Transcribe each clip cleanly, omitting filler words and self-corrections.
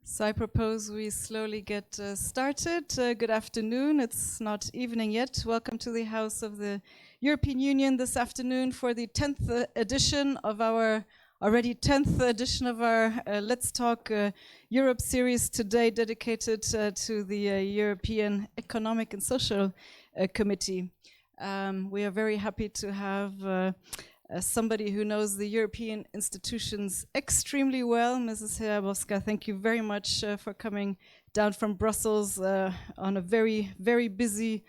So I propose we slowly get started. Good afternoon. It's not evening yet. Welcome to the House of the European Union this afternoon for the 10th edition of our Let's Talk Europe series today, dedicated to the European Economic and Social Committee. We are very happy to have somebody who knows the European institutions extremely well. Mrs. Herabowska, thank you very much for coming down from Brussels on a very, very busy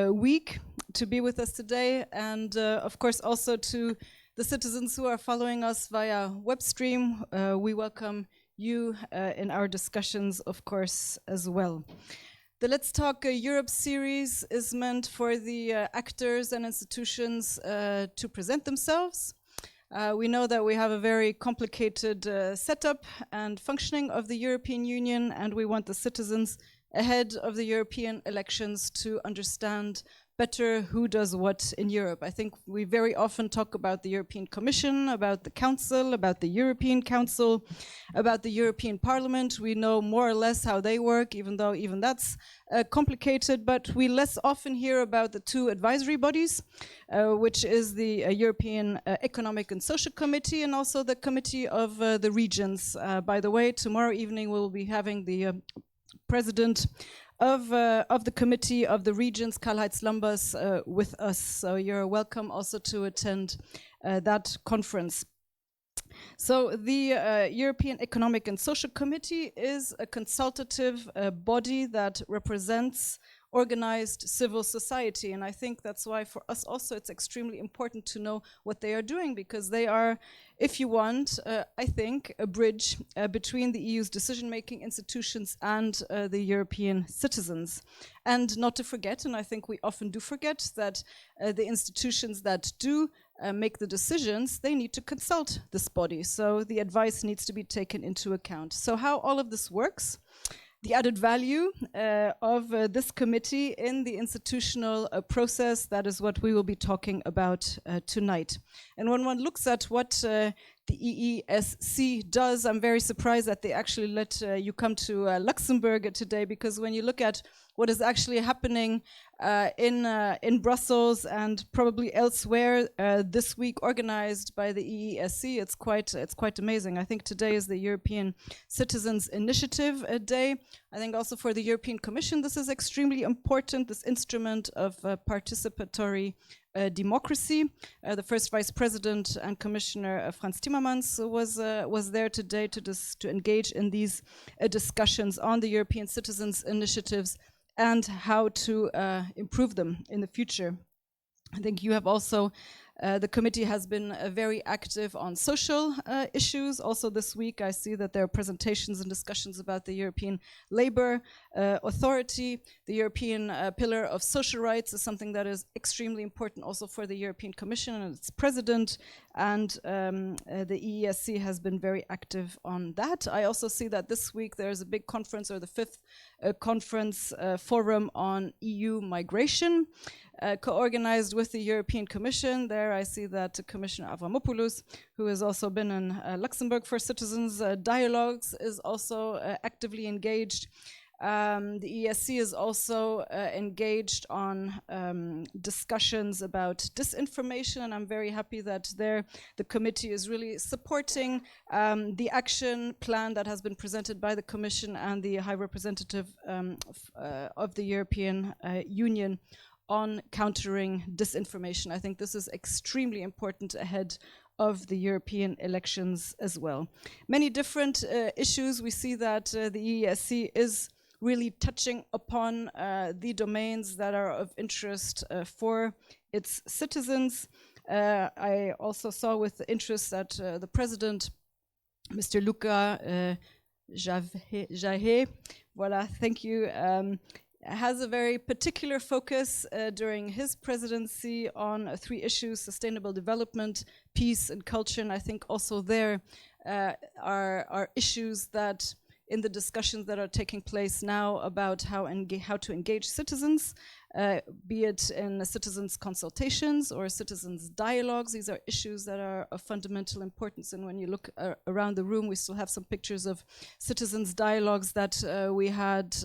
week to be with us today. And of course also to the citizens who are following us via web stream. We welcome you in our discussions, of course, as well. The Let's Talk Europe series is meant for the actors and institutions to present themselves. We know that we have a very complicated setup and functioning of the European Union, and we want the citizens ahead of the European elections to understand better who does what in Europe. I think we very often talk about the European Commission, about the Council, about the European Council, about the European Parliament. We know more or less how they work, even though even that's complicated, but we less often hear about the two advisory bodies, which is the European Economic and Social Committee and also the Committee of the Regions. By the way, tomorrow evening we'll be having the President of the Committee of the Regions, Karl-Heinz Lambers, with us. So you're welcome also to attend that conference. So the European Economic and Social Committee is a consultative body that represents organized civil society, and I think that's why for us also it's extremely important to know what they are doing, because they are, if you want, I think, a bridge between the EU's decision-making institutions and the European citizens. And not to forget, and I think we often do forget, that the institutions that do make the decisions, they need to consult this body. So the advice needs to be taken into account. So how all of this works? The added value of this committee in the institutional process, that is what we will be talking about tonight. And when one looks at what the EESC does, I'm very surprised that they actually let you come to Luxembourg today, because when you look at what is actually happening in Brussels and probably elsewhere this week, organized by the EESC, it's quite amazing. I think today is the European Citizens Initiative Day. I think also for the European Commission this is extremely important, this instrument of participatory democracy. The first Vice President and Commissioner Frans Timmermans was there today to engage in these discussions on the European Citizens Initiatives and how to improve them in the future. I think you have also, the committee has been very active on social issues. Also this week I see that there are presentations and discussions about the European Labour Authority. The European Pillar of Social Rights is something that is extremely important also for the European Commission and its president, and the EESC has been very active on that. I also see that this week there is a big conference, or the fifth conference forum on EU migration, co-organized with the European Commission. There I see that Commissioner Avramopoulos, who has also been in Luxembourg for Citizens Dialogues, is also actively engaged. The ESC is also engaged on discussions about disinformation, and I'm very happy that the committee is really supporting the action plan that has been presented by the Commission and the High Representative of the European Union on countering disinformation. I think this is extremely important ahead of the European elections as well. Many different issues. We see that the EESC is really touching upon the domains that are of interest for its citizens. I also saw with interest that the President, Mr. Luca Jahe, voilà, thank you, has a very particular focus during his presidency on three issues: sustainable development, peace and culture. And I think also there are issues that in the discussions that are taking place now about how to engage citizens, be it in citizens' consultations or citizens' dialogues. These are issues that are of fundamental importance. And when you look around the room, we still have some pictures of citizens' dialogues that we had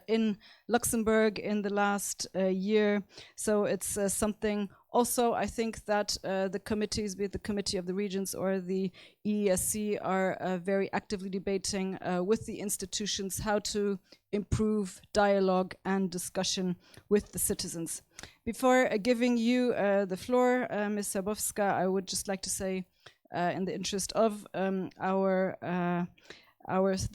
in Luxembourg in the last year. So it's something also, I think that the committees, be it the Committee of the Regions or the EESC, are very actively debating with the institutions how to improve dialogue and discussion with the citizens. Before giving you the floor, Ms. Zabowska, I would just like to say, in the interest of the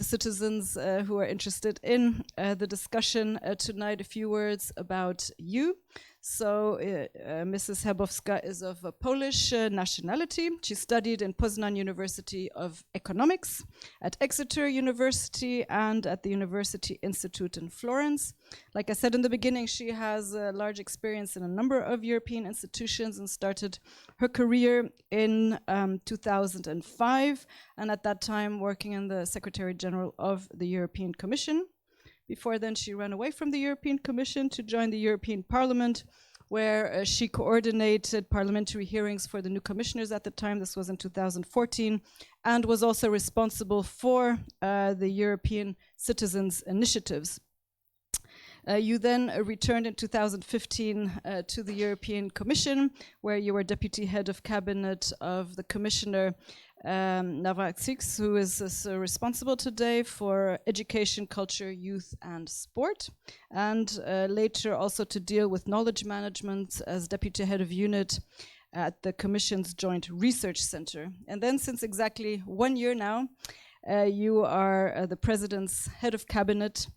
citizens who are interested in the discussion tonight, a few words about you. So Mrs. Zabowska is of Polish nationality. She studied in Poznan University of Economics, at Exeter University, and at the University Institute in Florence. Like I said in the beginning, she has large experience in a number of European institutions and started her career in 2005, and at that time working in the Secretary General of the European Commission. Before then, she ran away from the European Commission to join the European Parliament, where she coordinated parliamentary hearings for the new commissioners at the time. This was in 2014, and was also responsible for the European Citizens' Initiatives. You then returned in 2015 to the European Commission, where you were Deputy Head of Cabinet of the Commissioner Navracsics, who is responsible today for education, culture, youth, and sport, and later also to deal with knowledge management as Deputy Head of Unit at the Commission's Joint Research Center. And then since exactly 1 year now, you are the President's Head of Cabinet,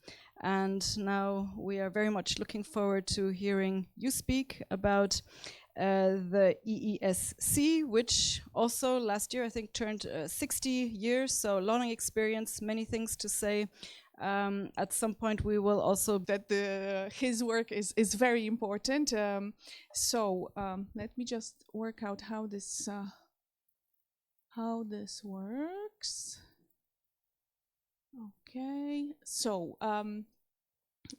and now we are very much looking forward to hearing you speak about the EESC, which also last year I think turned 60 years, so long experience, many things to say. At some point we will also that his work is very important. So let me just work out how this works. Okay, so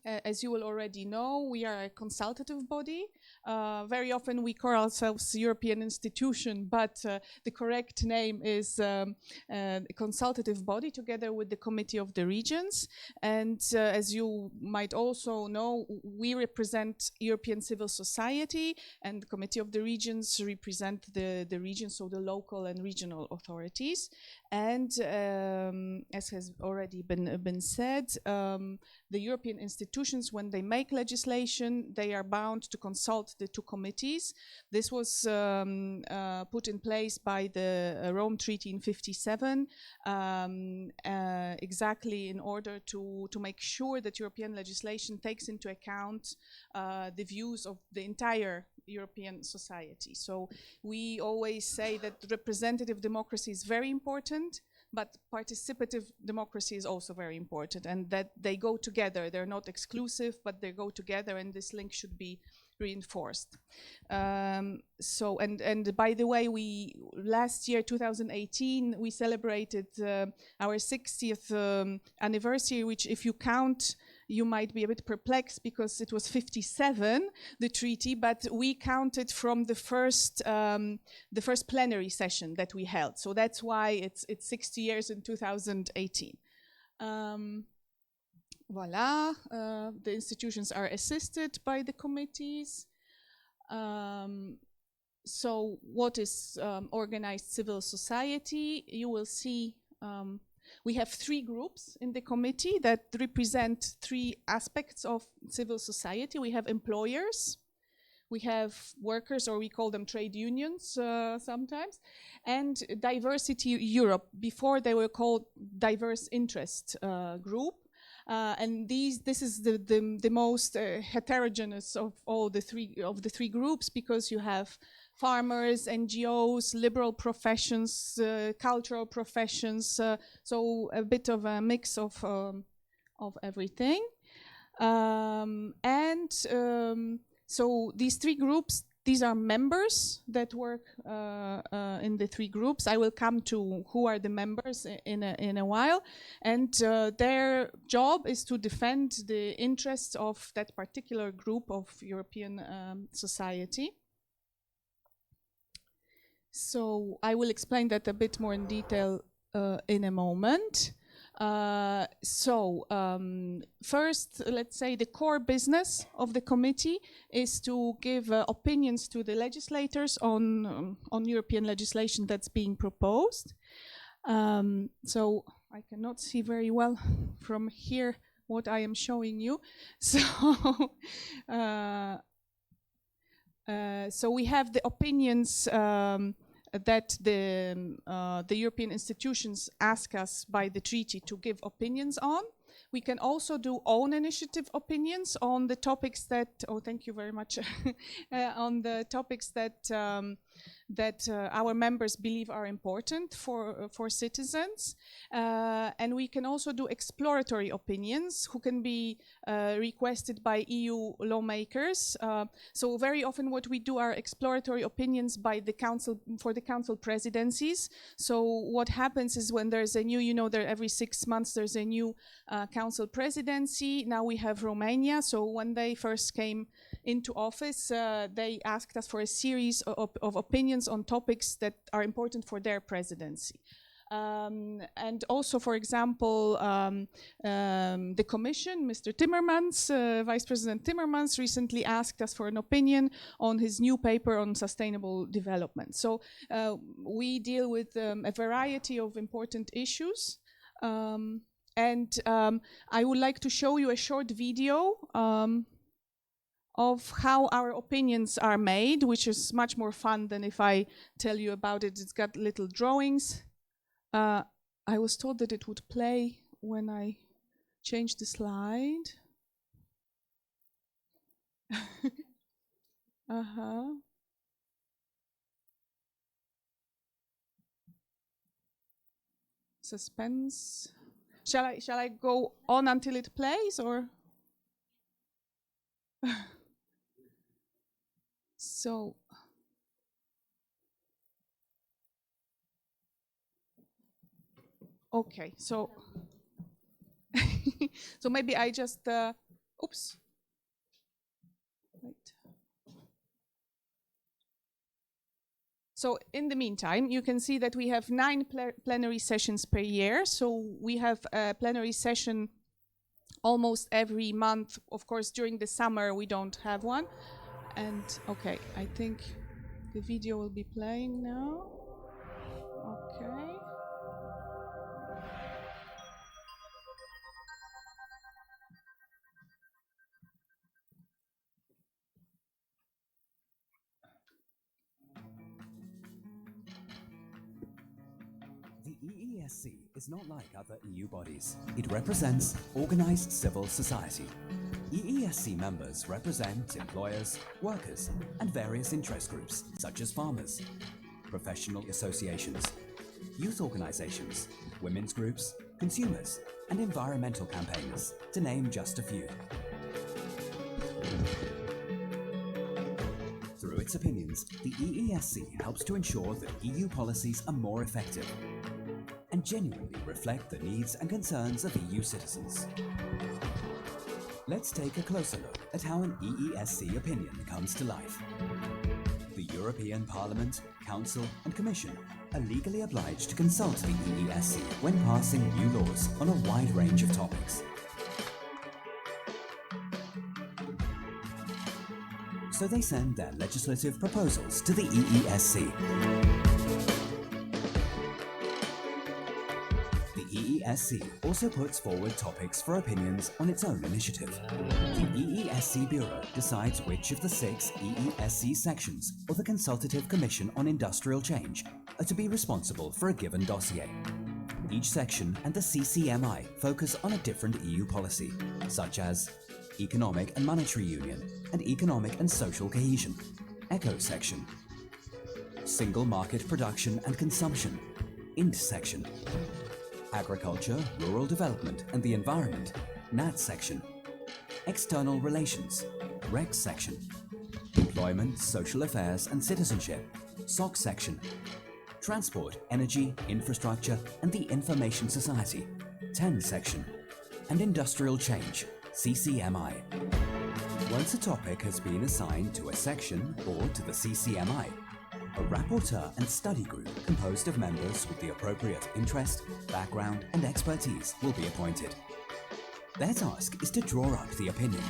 as you will already know, we are a consultative body. Very often we call ourselves European institution, but the correct name is a consultative body together with the Committee of the Regions. And as you might also know, we represent European civil society, and the Committee of the Regions represent the regions, so the local and regional authorities. And as has already been said, the European institutions, when they make legislation, they are bound to consult the two committees. This was put in place by the Rome Treaty in '57, exactly in order to make sure that European legislation takes into account the views of the entire European society. So we always say that representative democracy is very important, but participative democracy is also very important, and that they go together. They're not exclusive, but they go together, and this link should be reinforced. So, and by the way, last year, 2018, we celebrated our 60th anniversary, which if you count, you might be a bit perplexed because it was 57, the treaty, but we counted from the first plenary session that we held. So that's why it's 60 years in 2018. Voila, the institutions are assisted by the committees. So what is organized civil society? You will see we have 3 groups in the committee that represent 3 aspects of civil society. We have employers, we have workers, or we call them trade unions sometimes, and Diversity Europe. Before they were called Diverse Interest Group. And this is the most heterogeneous of all the three groups, because you have farmers, NGOs, liberal professions, cultural professions, so a bit of a mix of everything. So these 3 groups These are members that work in the 3 groups. I will come to who are the members in a while. And their job is to defend the interests of that particular group of European society. So I will explain that a bit more in detail in a moment. First, let's say the core business of the committee is to give opinions to the legislators on European legislation that's being proposed. So I cannot see very well from here what I am showing you. So we have the opinions that the European institutions ask us by the treaty to give opinions on. We can also do own initiative opinions on the topics that, oh, thank you very much, on the topics that our members believe are important for citizens. And we can also do exploratory opinions who can be requested by EU lawmakers. So very often what we do are exploratory opinions by the council, for the council presidencies. So what happens is when there's a new, you know, every 6 months there's a new council presidency. Now we have Romania. So when they first came into office, they asked us for a series of opinions on topics that are important for their presidency. And also, for example, the Commission, Mr. Timmermans, Vice President Timmermans, recently asked us for an opinion on his new paper on sustainable development. So we deal with a variety of important issues. And I would like to show you a short video of how our opinions are made, which is much more fun than if I tell you about it. It's got little drawings. I was told that it would play when I change the slide. Suspense. Shall I go on until it plays, or? So, okay, so, so maybe I just, oops, wait. So in the meantime, you can see that we have 9 plenary sessions per year. So we have a plenary session almost every month. Of course, during the summer, we don't have one. And okay, I think the video will be playing now. Okay. The EESC is not like other EU bodies. It represents organized civil society. EESC members represent employers, workers, and various interest groups such as farmers, professional associations, youth organizations, women's groups, consumers, and environmental campaigners, to name just a few. Through its opinions, the EESC helps to ensure that EU policies are more effective and genuinely reflect the needs and concerns of EU citizens. Let's take a closer look at how an EESC opinion comes to life. The European Parliament, Council and Commission are legally obliged to consult the EESC when passing new laws on a wide range of topics. So they send their legislative proposals to the EESC. The EESC also puts forward topics for opinions on its own initiative. The EESC Bureau decides which of the 6 EESC sections or the Consultative Commission on Industrial Change are to be responsible for a given dossier. Each section and the CCMI focus on a different EU policy, such as Economic and Monetary Union and Economic and Social Cohesion, ECHO section, Single Market Production and Consumption, IND section, Agriculture, Rural Development and the Environment, NAT section, External Relations, REX section, Employment, Social Affairs and Citizenship, SOC section. Transport, Energy, Infrastructure and the Information Society, 10 section. And Industrial Change, CCMI. Once a topic has been assigned to a section or to the CCMI, a rapporteur and study group composed of members with the appropriate interest, background and expertise will be appointed. Their task is to draw up the opinion.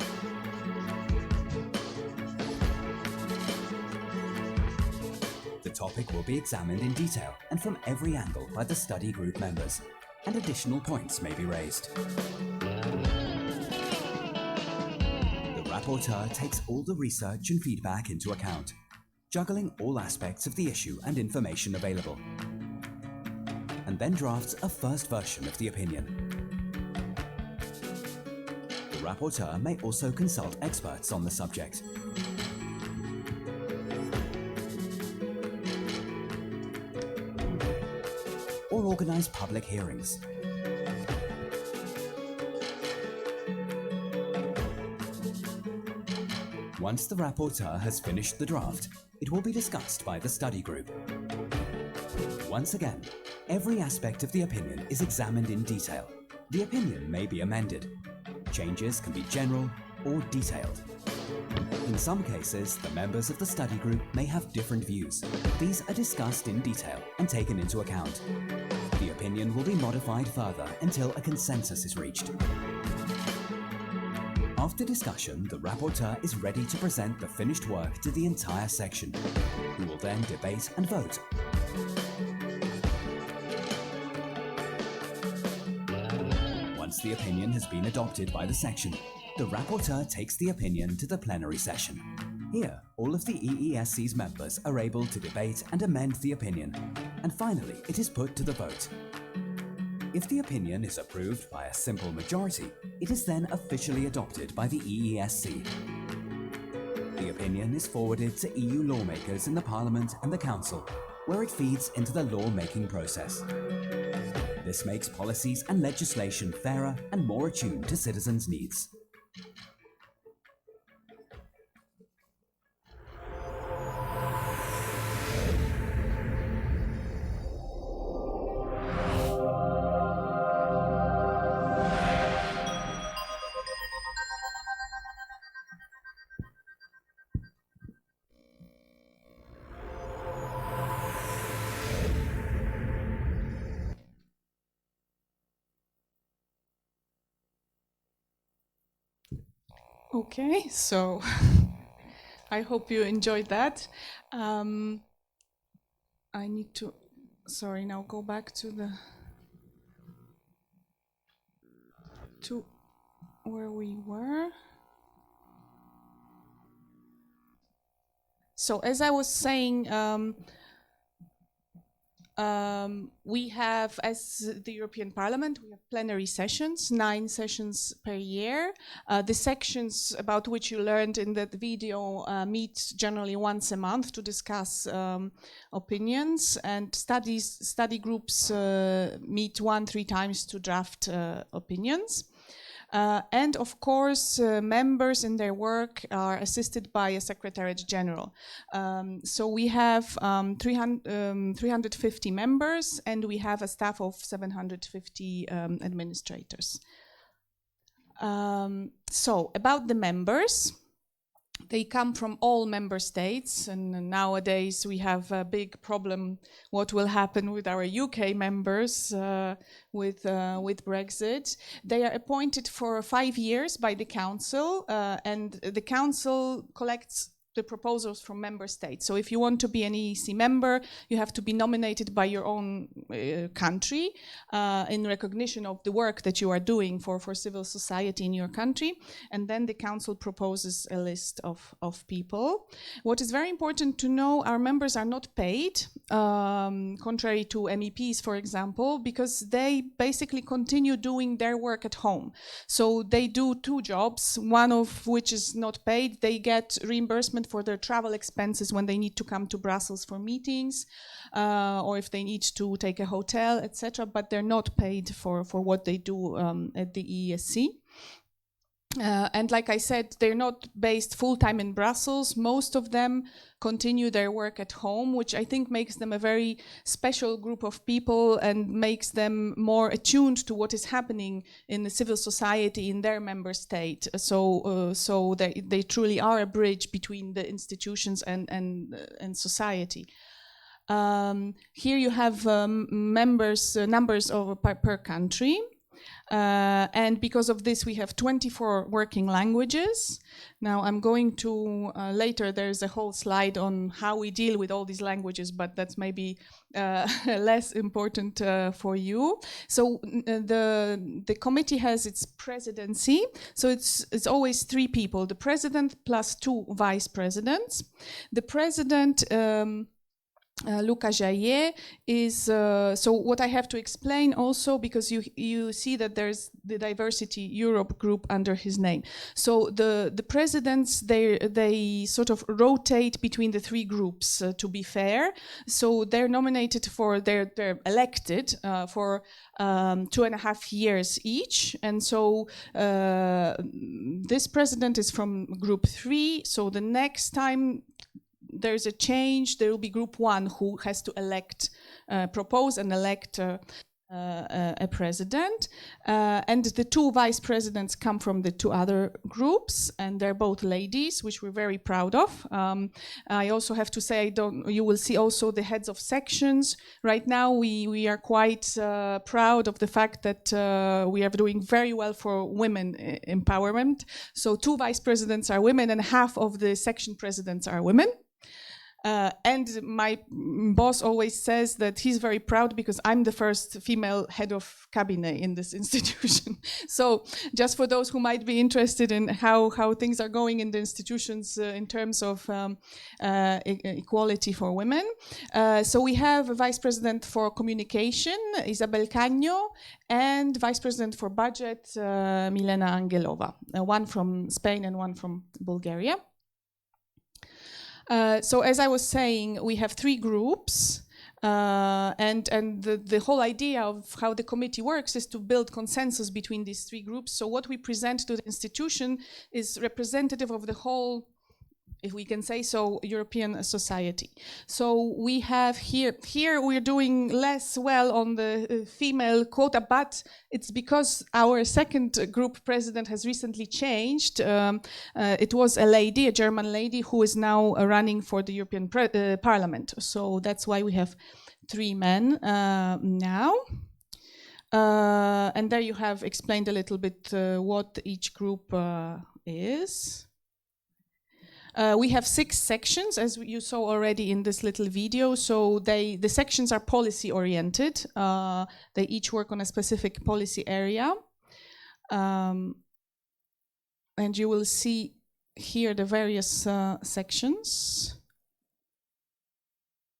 The topic will be examined in detail and from every angle by the study group members, and additional points may be raised. The rapporteur takes all the research and feedback into account, juggling all aspects of the issue and information available, and then drafts a first version of the opinion. The rapporteur may also consult experts on the subject. Or organize public hearings. Once the rapporteur has finished the draft, it will be discussed by the study group. Once again, every aspect of the opinion is examined in detail. The opinion may be amended. Changes can be general or detailed. In some cases, the members of the study group may have different views. These are discussed in detail and taken into account. The opinion will be modified further until a consensus is reached. After discussion, the rapporteur is ready to present the finished work to the entire section, who will then debate and vote. Once the opinion has been adopted by the section, the rapporteur takes the opinion to the plenary session. Here, all of the EESC's members are able to debate and amend the opinion, and finally it is put to the vote. If the opinion is approved by a simple majority, it is then officially adopted by the EESC. The opinion is forwarded to EU lawmakers in the Parliament and the Council, where it feeds into the law-making process. This makes policies and legislation fairer and more attuned to citizens' needs. Okay, so I hope you enjoyed that. I need to, now go back to where we were. So as I was saying, we have, as the European Parliament, we have plenary sessions, 9 sessions per year. The sections about which you learned in that video meet generally once a month to discuss opinions, and study groups meet 1-3 times to draft opinions. And of course, members in their work are assisted by a Secretariat General. So we have 350 members, and we have a staff of 750 administrators. So about the members, they come from all member states, and nowadays we have a big problem what will happen with our UK members with Brexit. They are appointed for 5 years by the Council, and the Council collects the proposals from member states. So if you want to be an EEC member, you have to be nominated by your own country in recognition of the work that you are doing for civil society in your country. And then the Council proposes a list of people. What is very important to know, our members are not paid, contrary to MEPs, for example, because they basically continue doing their work at home. So they do 2 jobs, one of which is not paid. They get reimbursement for their travel expenses when they need to come to Brussels for meetings, or if they need to take a hotel, etc. But they're not paid for what they do at the EESC. And like I said, they're not based full-time in Brussels. Most of them continue their work at home, which I think makes them a very special group of people and makes them more attuned to what is happening in the civil society in their member state. So they truly are a bridge between the institutions and society. Here you have numbers per country. And because of this, we have 24 working languages. Now I'm going to, later there's a whole slide on how we deal with all these languages, but that's maybe less important for you. So the committee has its presidency. So it's always 3 people, the president plus 2 vice presidents. The president, Luca Jaillet, is so what I have to explain also, because you see that there's the Diversity Europe group under his name. So the presidents, they sort of rotate between the 3 groups, to be fair. So they're nominated for, they're elected for 2.5 years each. And so this president is from group 3. So the next time there's a change, there will be group 1 who has to propose and elect a president. And the 2 vice presidents come from the 2 other groups, and they're both ladies, which we're very proud of. I also have to say, you will see also the heads of sections. Right now, we are quite proud of the fact that we are doing very well for women empowerment. So 2 vice presidents are women, and half of the section presidents are women. And my boss always says that he's very proud because I'm the first female head of cabinet in this institution. So just for those who might be interested in how things are going in the institutions in terms of equality for women. So we have a vice president for communication, Isabel Caño, and vice president for budget, Milena Angelova, one from Spain and one from Bulgaria. So as I was saying, we have 3 groups, and the whole idea of how the committee works is to build consensus between these 3 groups. So what we present to the institution is representative of the whole, if we can say so, European society. So we have here we're doing less well on the female quota, but it's because our second group president has recently changed. It was a lady, a German lady, who is now running for the European Parliament. So that's why we have 3 men now. And there you have explained a little bit what each group is. We have 6 sections, as you saw already in this little video. So the sections are policy oriented. They each work on a specific policy area. And you will see here the various sections.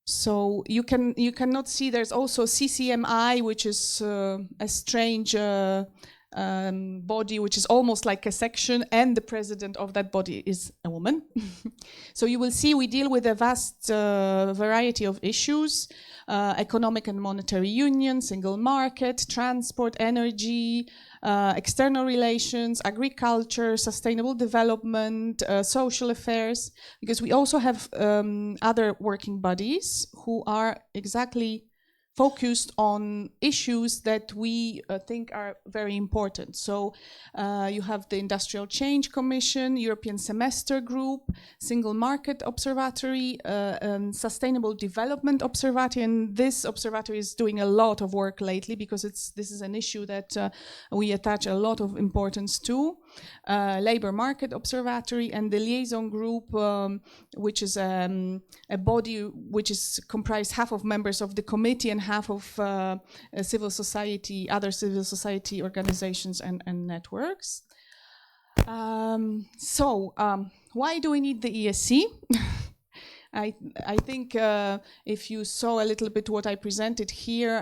So you cannot see, there's also CCMI, which is a strange body, which is almost like a section, and the president of that body is a woman. So you will see we deal with a vast variety of issues: economic and monetary union, single market, transport, energy, external relations, agriculture, sustainable development, social affairs, because we also have other working bodies who are exactly focused on issues that we think are very important. So you have the Industrial Change Commission, European Semester Group, Single Market Observatory, Sustainable Development Observatory, and this observatory is doing a lot of work lately because this is an issue that we attach a lot of importance to. Labor Market Observatory, and the Liaison Group, which is a body which is comprised half of members of the committee and half of civil society, other civil society organizations and networks. So why do we need the ESC? I think if you saw a little bit what I presented here,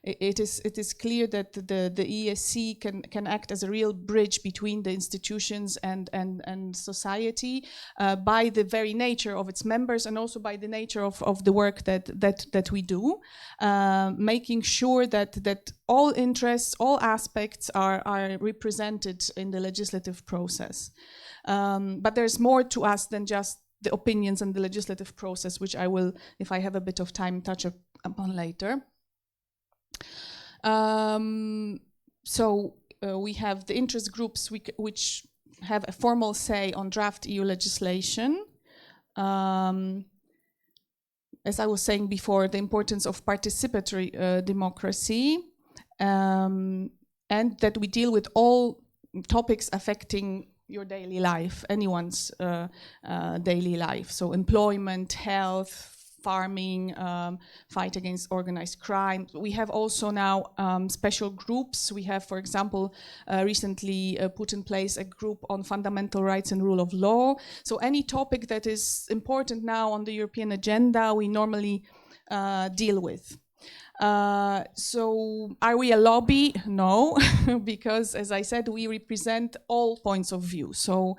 it is clear that the ESC can act as a real bridge between the institutions and society by the very nature of its members and also by the nature of the work that we do, making sure that all interests, all aspects are represented in the legislative process. But there's more to us than just the opinions and the legislative process, which I will, if I have a bit of time, touch upon later. We have the interest groups which have a formal say on draft EU legislation. As I was saying before, the importance of participatory democracy, and that we deal with all topics affecting your daily life, anyone's daily life. So employment, health, farming, fight against organized crime. We have also now special groups. We have, for example, recently put in place a group on fundamental rights and rule of law. So any topic that is important now on the European agenda, we normally deal with. So are we a lobby? No, because as I said, we represent all points of view. So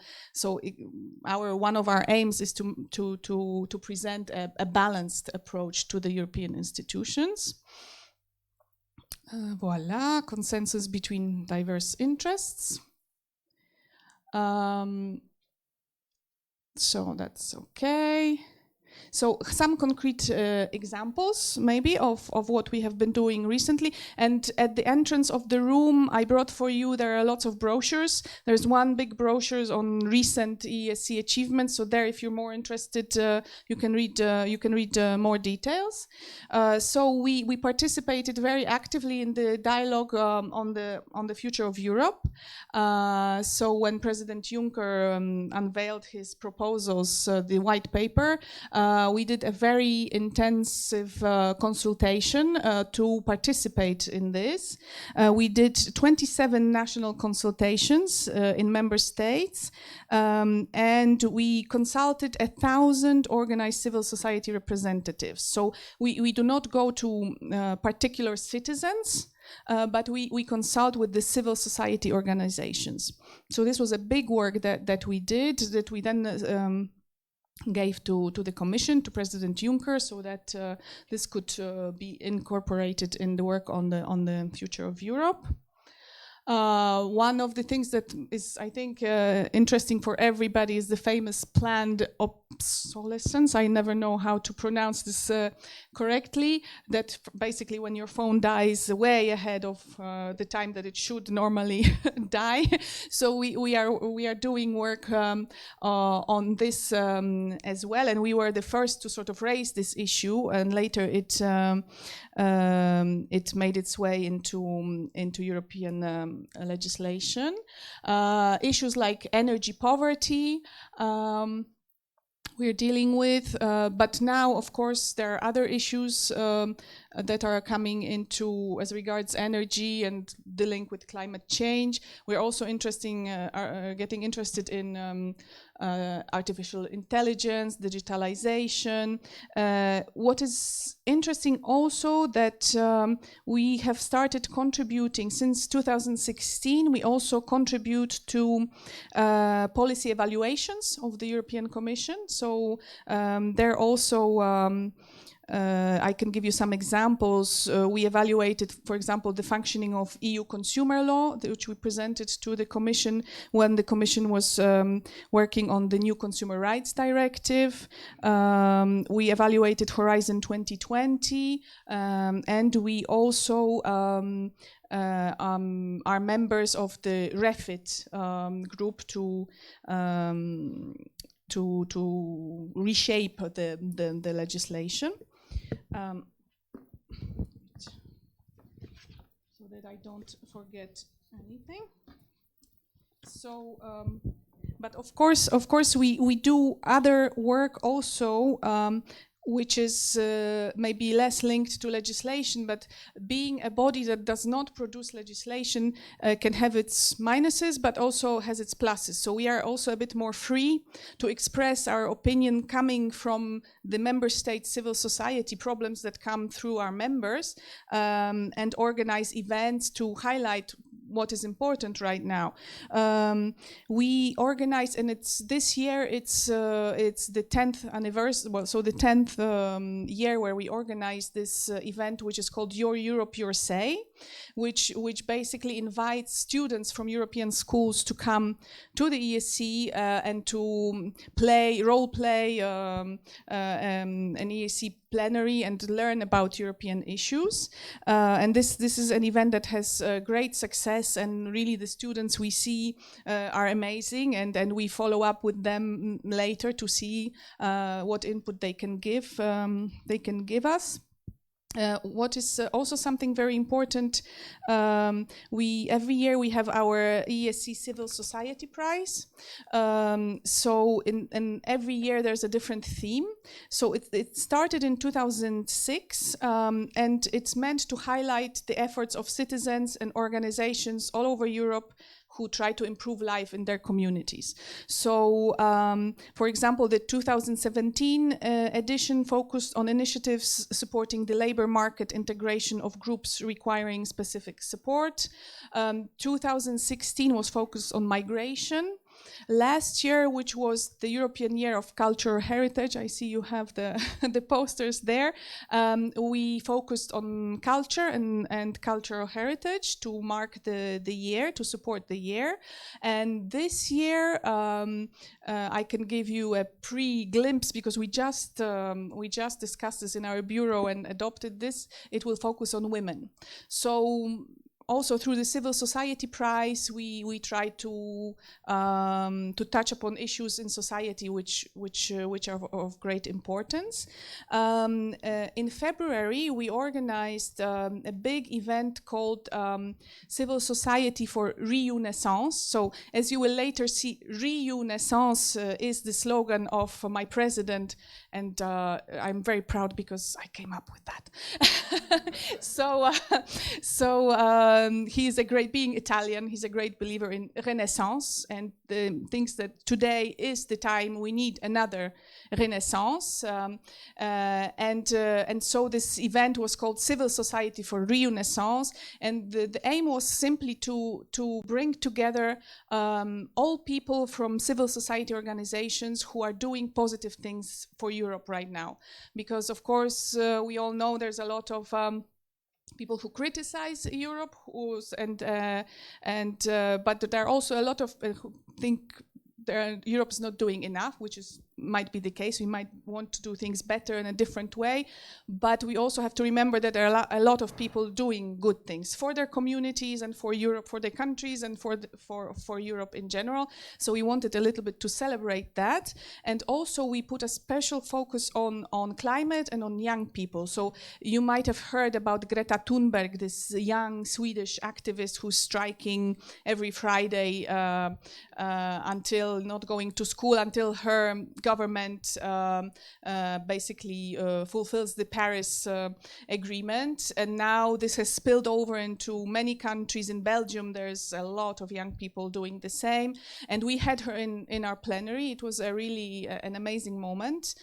one of our aims is to present a balanced approach to the European institutions. Voila, consensus between diverse interests. So that's okay. So some concrete examples maybe of what we have been doing recently. And at the entrance of the room I brought for you, there are lots of brochures. There's one big brochure on recent ESC achievements. So there, if you're more interested, you can read more details. So we participated very actively in the dialogue on the future of Europe. So when President Juncker unveiled his proposals, the white paper, we did a very intensive consultation to participate in this. We did 27 national consultations in member states, and we consulted 1,000 organized civil society representatives. So we do not go to particular citizens, but we consult with the civil society organizations. So this was a big work that we did, that we then gave to the Commission, to President Juncker, so that this could be incorporated in the work on the future of Europe. One of the things that is, I think, interesting for everybody is the famous planned obsolescence. I never know how to pronounce this correctly. That basically when your phone dies way ahead of the time that it should normally die. So we are doing work on this as well, and we were the first to sort of raise this issue, and later it made its way into European legislation. Issues like energy poverty we're dealing with, but now, of course, there are other issues that are coming into as regards energy and the link with climate change. We're also getting interested in artificial intelligence, digitalization. What is interesting also that we have started contributing since 2016. We also contribute to policy evaluations of the European Commission. So they're also I can give you some examples. We evaluated, for example, the functioning of EU consumer law, which we presented to the Commission when the Commission was working on the new Consumer Rights Directive. We evaluated Horizon 2020, and we also are members of the REFIT group to reshape the legislation. So that I don't forget anything. So, but of course, we do other work also which is maybe less linked to legislation, but being a body that does not produce legislation can have its minuses, but also has its pluses. So we are also a bit more free to express our opinion coming from the member state civil society problems that come through our members, and organize events to highlight what is important right now. We organize, and this year it's the 10th anniversary. Well, so the 10th year where we organize this event, which is called Your Europe, Your Say, which basically invites students from European schools to come to the ESC and to role play an ESC plenary and learn about European issues. And this is an event that has great success, and really the students we see are amazing, and we follow up with them later to see what input they can give us. What is also something very important, every year we have our ESC Civil Society Prize. So in every year there's a different theme. So it started in 2006, and it's meant to highlight the efforts of citizens and organizations all over Europe who try to improve life in their communities. So, for example, the 2017 edition focused on initiatives supporting the labor market integration of groups requiring specific support. 2016 was focused on migration. Last year, which was the European Year of Cultural Heritage, I see you have the posters there, we focused on culture and cultural heritage to mark the year, to support the year. And this year, I can give you a pre-glimpse, because we just discussed this in our bureau and adopted this. It will focus on women. So also through the Civil Society Prize, we try to touch upon issues in society which are of great importance. In February, we organized a big event called Civil Society for Renaissance. So as you will later see, Renaissance is the slogan of my president, and I'm very proud because I came up with that. He's being Italian, he's a great believer in Renaissance, and thinks that today is the time we need another Renaissance. And so this event was called Civil Society for Renaissance, and the aim was simply to bring together all people from civil society organizations who are doing positive things for Europe right now. Because of course we all know there's a lot of people who criticize Europe, but there are also a lot of who think Europe is not doing enough, which might be the case. We might want to do things better in a different way, but we also have to remember that there are a lot of people doing good things for their communities and for Europe, for their countries, and for Europe in general. So we wanted a little bit to celebrate that, and also we put a special focus on climate and on young people. So you might have heard about Greta Thunberg, this young Swedish activist who's striking every Friday until not going to school until her government basically fulfills the Paris agreement. And now this has spilled over into many countries. In Belgium, there's a lot of young people doing the same. And we had her in our plenary. It was a really an amazing moment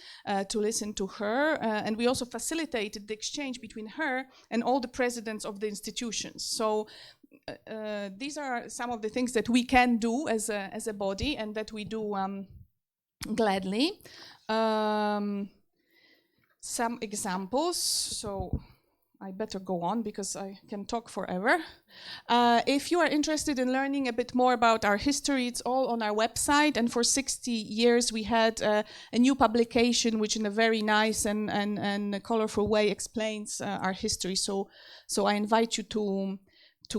to listen to her. And we also facilitated the exchange between her and all the presidents of the institutions. So these are some of the things that we can do as a body, and that we do gladly. Some examples, so I better go on because I can talk forever. If you are interested in learning a bit more about our history, it's all on our website, and for 60 years we had a new publication which in a very nice and colorful way explains our history. So I invite you to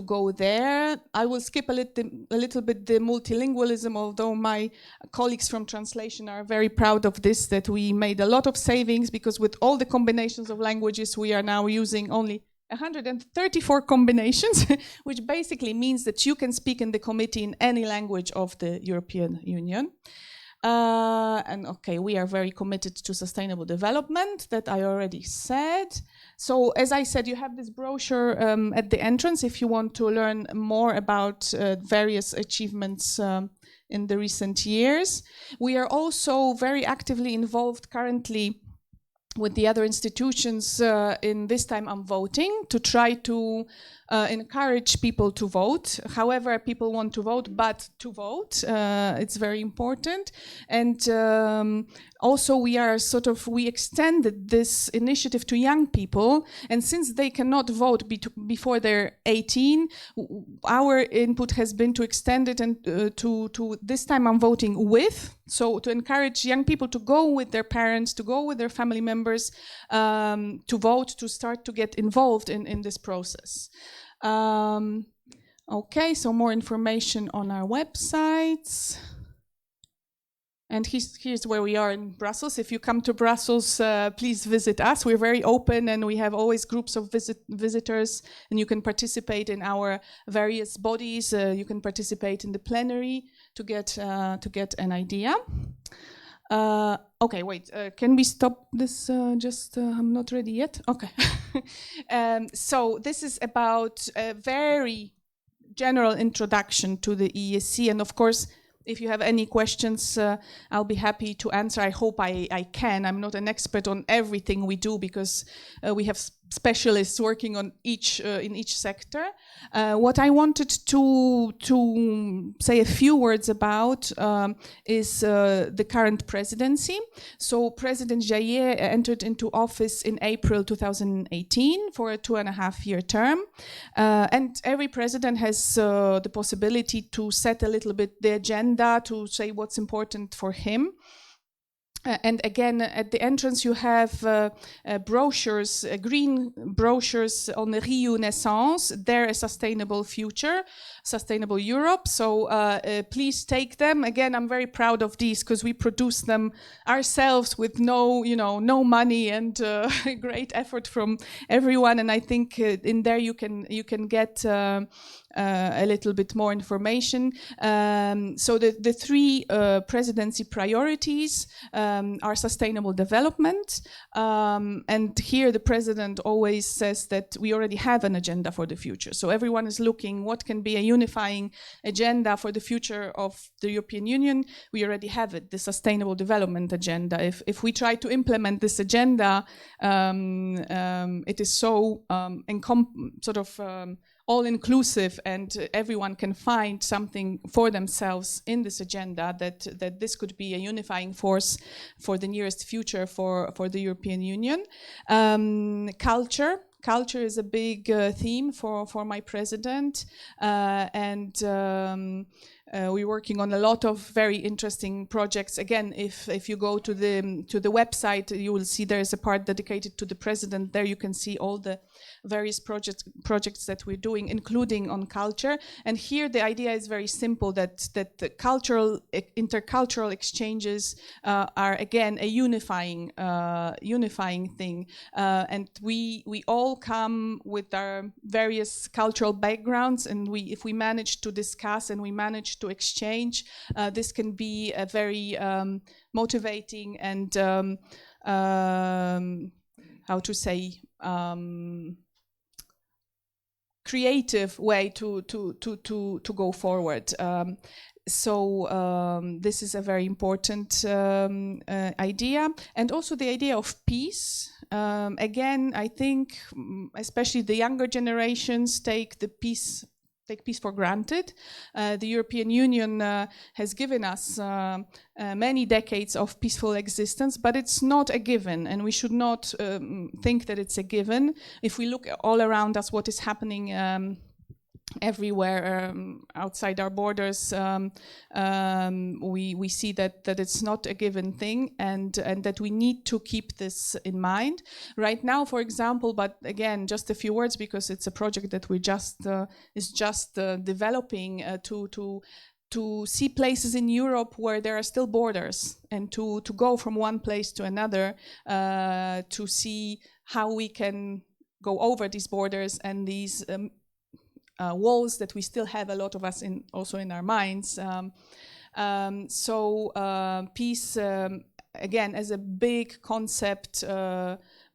go there. I will skip a little bit the multilingualism, although my colleagues from translation are very proud of this, that we made a lot of savings, because with all the combinations of languages we are now using only 134 combinations, which basically means that you can speak in the committee in any language of the European Union. And okay, we are very committed to sustainable development, that I already said. So as I said, you have this brochure at the entrance if you want to learn more about various achievements in the recent years. We are also very actively involved currently with the other institutions in This Time I'm Voting, to try to encourage people to vote, however people want to vote, but to vote. It's very important. And also we extended this initiative to young people, and since they cannot vote before they're 18, our input has been to extend it and to This Time I'm Voting with, so to encourage young people to go with their parents, to go with their family members, to vote, to start to get involved in this process. Okay, so more information on our websites. And here's where we are in Brussels. If you come to Brussels, please visit us. We're very open, and we have always groups of visitors, and you can participate in our various bodies. You can participate in the plenary to get an idea. Okay, wait, can we stop this? I'm not ready yet. Okay. So this is about a very general introduction to the ESC, and of course, if you have any questions, I'll be happy to answer. I hope I can. I'm not an expert on everything we do, because we have specialists working on in each sector. What I wanted to say a few words about is the current presidency. So President Jair entered into office in April 2018 for a 2.5-year term. And every president has the possibility to set a little bit the agenda, to say what's important for him. And again, at the entrance you have brochures, green brochures on the Renaissance, their sustainable future, sustainable Europe. So please take them. Again, I'm very proud of these because we produce them ourselves with no money and great effort from everyone. And I think in there you can get a little bit more information. So the three presidency priorities are sustainable development. And here the president always says that we already have an agenda for the future. So everyone is looking what can be a unifying agenda for the future of the European Union. We already have it, the sustainable development agenda. If we try to implement this agenda, it is so all-inclusive, and everyone can find something for themselves in this agenda, that this could be a unifying force for the nearest future for the European Union. Culture is a big theme for my president, and we're working on a lot of very interesting projects. Again, if you go to the website, you will see there is a part dedicated to the president. There you can see all the various projects that we're doing, including on culture. And here the idea is very simple, that the intercultural exchanges are again a unifying thing. And we all come with our various cultural backgrounds, and if we manage to discuss and we manage to exchange, this can be a very motivating and creative way to go forward. So this is a very important idea, and also the idea of peace. Again, I think especially the younger generations take peace for granted. The European Union has given us many decades of peaceful existence, but it's not a given, and we should not think that it's a given. If we look all around us, what is happening everywhere outside our borders, we see that it's not a given thing, and that we need to keep this in mind. Right now, for example, but again, just a few words, because it's a project that we just developing to see places in Europe where there are still borders, and to go from one place to another, to see how we can go over these borders and these walls that we still have, a lot of us also in our minds, Peace, again, as a big concept,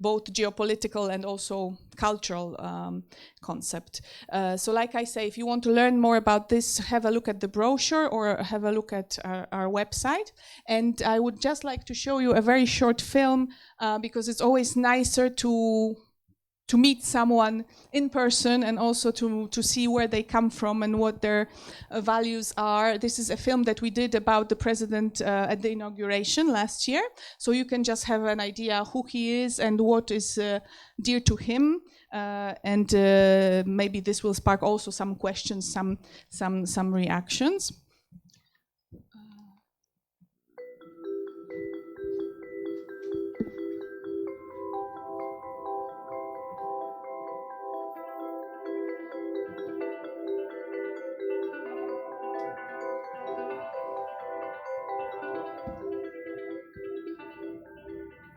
both geopolitical and also cultural concept. So like I say, if you want to learn more about this, have a look at the brochure or have a look at our website. And I would just like to show you a very short film because it's always nicer to meet someone in person and also to see where they come from and what their values are. This is a film that we did about the president at the inauguration last year. So you can just have an idea who he is and what is dear to him. And maybe this will spark also some questions, some reactions.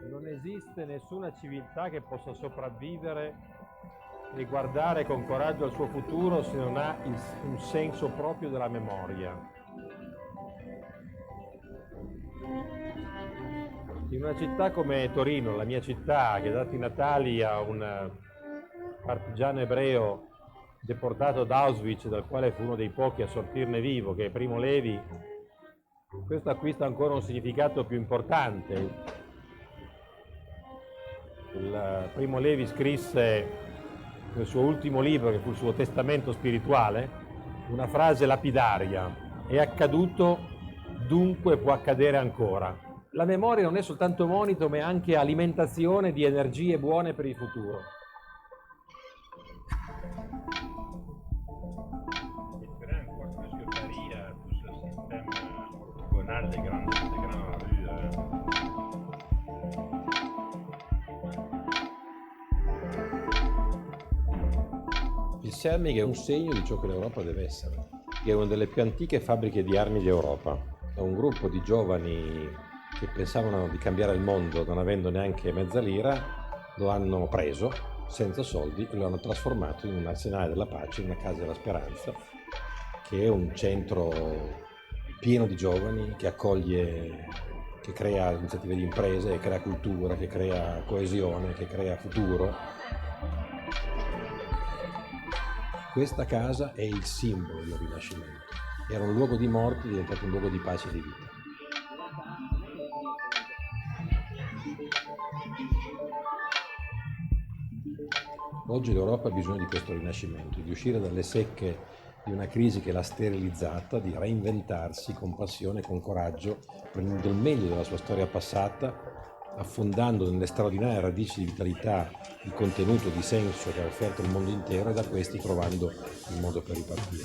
Non esiste nessuna civiltà che possa sopravvivere e guardare con coraggio al suo futuro se non ha un senso proprio della memoria. In una città come Torino, la mia città, che ha dato i natali a un partigiano ebreo deportato ad Auschwitz, dal quale fu uno dei pochi a sortirne vivo, che è Primo Levi, questo acquista ancora un significato più importante. Il Primo Levi scrisse nel suo ultimo libro, che fu il suo testamento spirituale, una frase lapidaria: è accaduto, dunque può accadere ancora. La memoria non è soltanto monito, ma è anche alimentazione di energie buone per il futuro. Il CERMI è un segno di ciò che l'Europa deve essere, che è una delle più antiche fabbriche di armi d'Europa. È un gruppo di giovani che pensavano di cambiare il mondo non avendo neanche mezza lira, lo hanno preso senza soldi e lo hanno trasformato in un arsenale della pace, in una casa della speranza, che è un centro pieno di giovani, che accoglie, che crea iniziative di imprese, che crea cultura, che crea coesione, che crea futuro. Questa casa è il simbolo del Rinascimento. Era un luogo di morte, è diventato un luogo di pace e di vita. Oggi l'Europa ha bisogno di questo rinascimento, di uscire dalle secche di una crisi che l'ha sterilizzata, di reinventarsi con passione e con coraggio, prendendo il meglio della sua storia passata, affondando nelle straordinarie radici di vitalità, di contenuto, di senso che ha offerto il mondo intero e da questi trovando il modo per ripartire.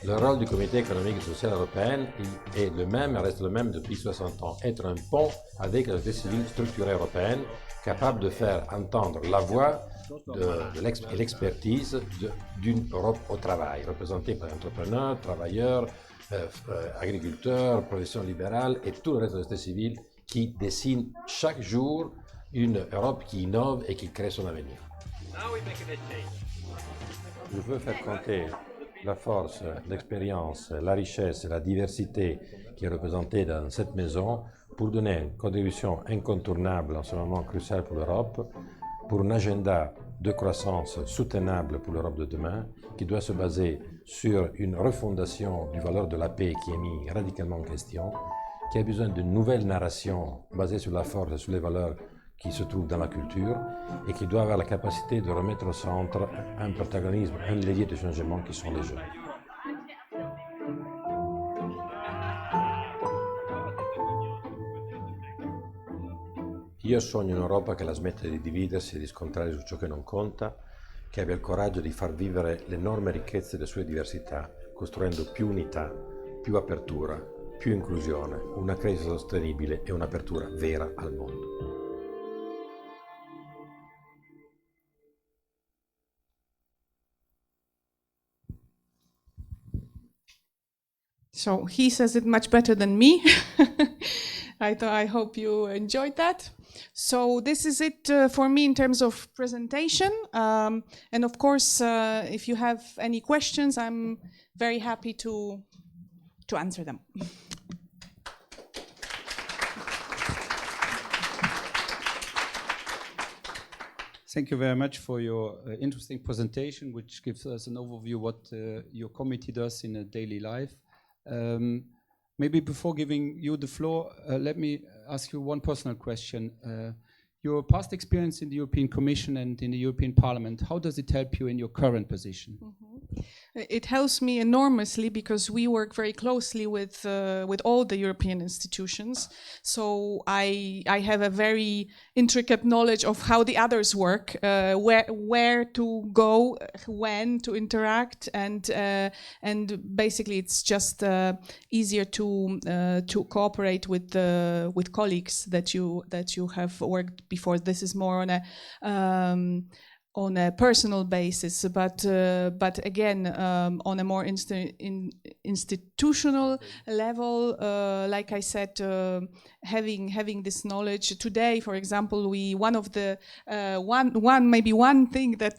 Le rôle du Comité économique et social européen est le même, reste le même depuis 60 ans. Être un pont avec la société civile structurée européenne, capable de faire entendre la voix et l'expertise d'une Europe au travail, représentée par entrepreneurs, travailleurs, agriculteurs, professions libérales et tout le reste de la société civile qui dessine chaque jour une Europe qui innove et qui crée son avenir. Je veux faire compter la force, l'expérience, la richesse et la diversité qui est représentée dans cette maison pour donner une contribution incontournable en ce moment crucial pour l'Europe, pour un agenda de croissance soutenable pour l'Europe de demain, qui doit se baser sur une refondation du valeur de la paix qui est mis radicalement en question, qui a besoin d'une nouvelle narration basée sur la force et sur les valeurs qui se trouvent dans la culture et qui doit avoir la capacité de remettre au centre un protagonisme, un levier de changement qui sont les jeunes. Io sogno un'Europa che la smetta di dividersi e di scontrare su ciò che non conta, che abbia il coraggio di far vivere l'enorme ricchezza delle sue diversità, costruendo più unità, più apertura, più inclusione, una crescita sostenibile e un'apertura vera al mondo. So he says it much better than me. I hope you enjoyed that. So this is it for me in terms of presentation. And of course, if you have any questions, I'm very happy to answer them. Thank you very much for your interesting presentation, which gives us an overview what your committee does in a daily life. Maybe before giving you the floor, let me ask you one personal question. Your past experience in the European Commission and in the European Parliament, how does it help you in your current position? It helps me enormously because we work very closely with all the European institutions. So I have a very intricate knowledge of how the others work, where to go, when to interact, and basically it's just easier to cooperate with colleagues that you have worked before. This is more on a personal basis, but again, on a more institutional level, like I said, having this knowledge today, for example, one thing that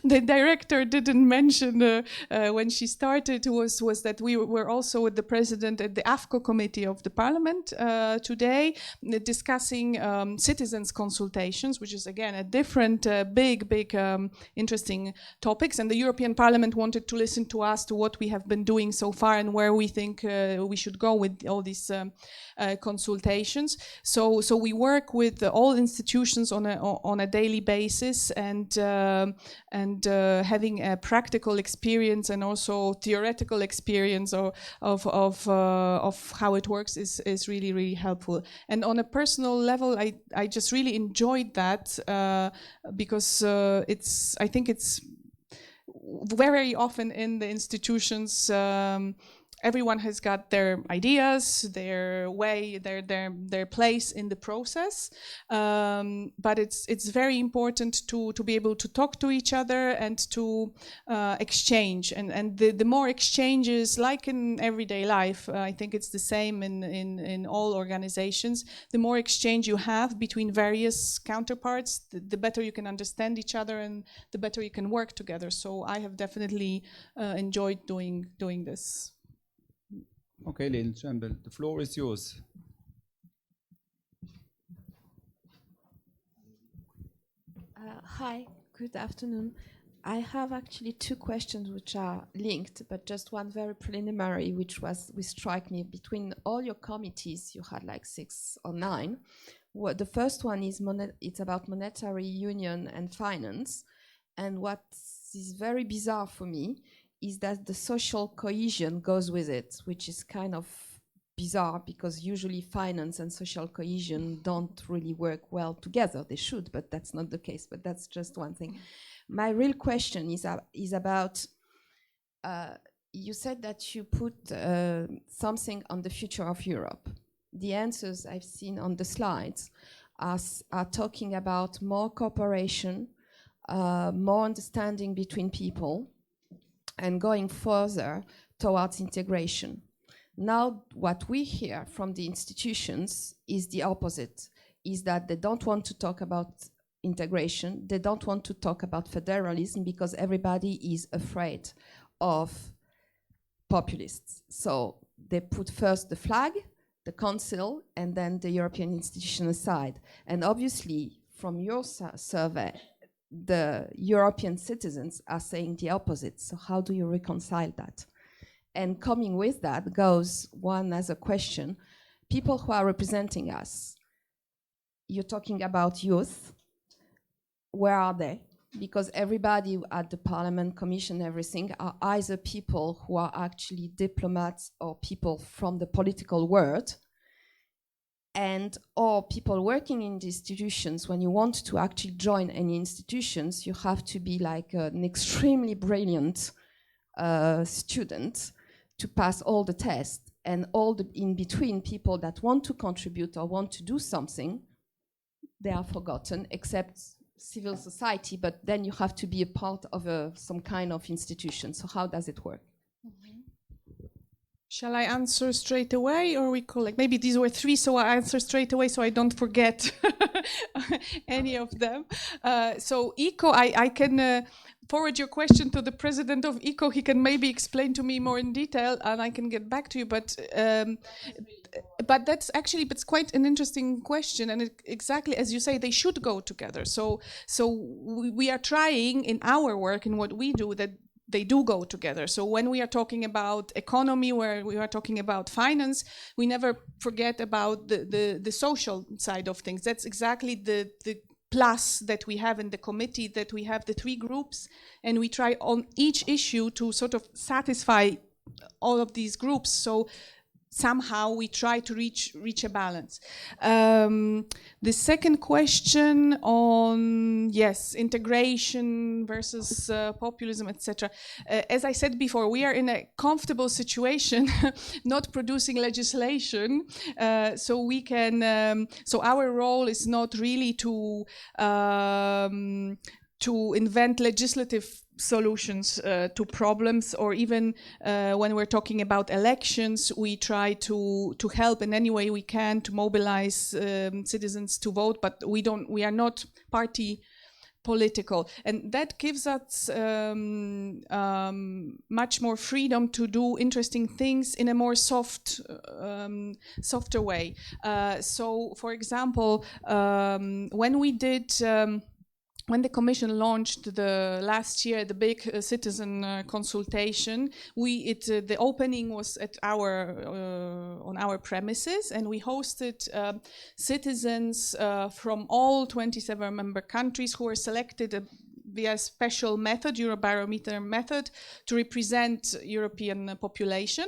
the director didn't mention when she started was that we were also with the president at the AFCO committee of the Parliament today, discussing citizens consultations, which is again a different big interesting topics, and the European Parliament wanted to listen to us, to what we have been doing so far and where we think we should go with all these consultations. So we work with all institutions on a daily basis, and having a practical experience and also theoretical experience of how it works is really helpful. And on a personal level, I just really enjoyed that because I think it's very often in the institutions, everyone has got their ideas, their way, their place in the process. But it's very important to be able to talk to each other and to exchange. And the more exchanges, like in everyday life, I think it's the same in all organizations. The more exchange you have between various counterparts, the better you can understand each other and the better you can work together. So I have definitely enjoyed doing this. Okay, ladies and gentlemen, the floor is yours. Hi, good afternoon. I have actually two questions which are linked, but just one very preliminary, which struck me. Between all your committees, you had like 6 or 9. The first one is it's about monetary union and finance, and what is very bizarre for me is that the social cohesion goes with it, which is kind of bizarre because usually finance and social cohesion don't really work well together. They should, but that's not the case. But that's just one thing. My real question is about, you said that you put something on the future of Europe. The answers I've seen on the slides are talking about more cooperation, more understanding between people, and going further towards integration. Now, what we hear from the institutions is the opposite, is that they don't want to talk about integration, they don't want to talk about federalism because everybody is afraid of populists. So they put first the flag, the council, and then the European institution aside. And obviously, from your survey, the European citizens are saying the opposite. So how do you reconcile that? And coming with that goes one as a question. People who are representing us, you're talking about youth. Where are they? Because everybody at the Parliament, Commission, everything are either people who are actually diplomats or people from the political world, and or people working in the institutions. When you want to actually join any institutions, you have to be like an extremely brilliant student to pass all the tests, and all the in-between people that want to contribute or want to do something, they are forgotten, except civil society, but then you have to be a part of some kind of institution. So how does it work? Shall I answer straight away, or we collect? Maybe these were 3, so I answer straight away so I don't forget any of them. So ECO, I can forward your question to the president of ECO. He can maybe explain to me more in detail, and I can get back to you. But that's actually, it's quite an interesting question, and exactly as you say, they should go together. So we are trying in our work, in what we do, that they do go together. So when we are talking about economy, where we are talking about finance, we never forget about the social side of things. That's exactly the plus that we have in the committee, that we have the 3 groups, and we try on each issue to sort of satisfy all of these groups. So somehow we try to reach a balance. The second question on, yes, integration versus populism, etc. As I said before, we are in a comfortable situation, not producing legislation, so we can. So our role is not really to invent legislative solutions to problems, or even when we're talking about elections, we try to help in any way we can to mobilize citizens to vote, but we are not party political, and that gives us much more freedom to do interesting things in a more softer way. So for example, when we did when the Commission launched last year the big citizen consultation, the opening was at on our premises, and we hosted citizens from all 27 member countries who were selected via special method, Eurobarometer method, to represent European population,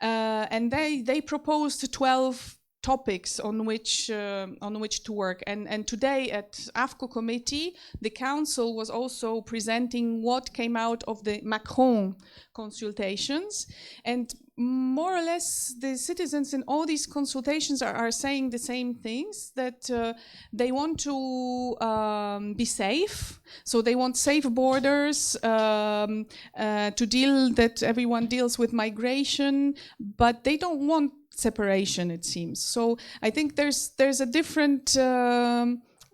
and they proposed 12 topics on which to work, and today at AFCO committee the council was also presenting what came out of the Macron consultations, and more or less the citizens in all these consultations are saying the same things, that they want to be safe, so they want safe borders, that everyone deals with migration, but they don't want separation, it seems. So I think there's a different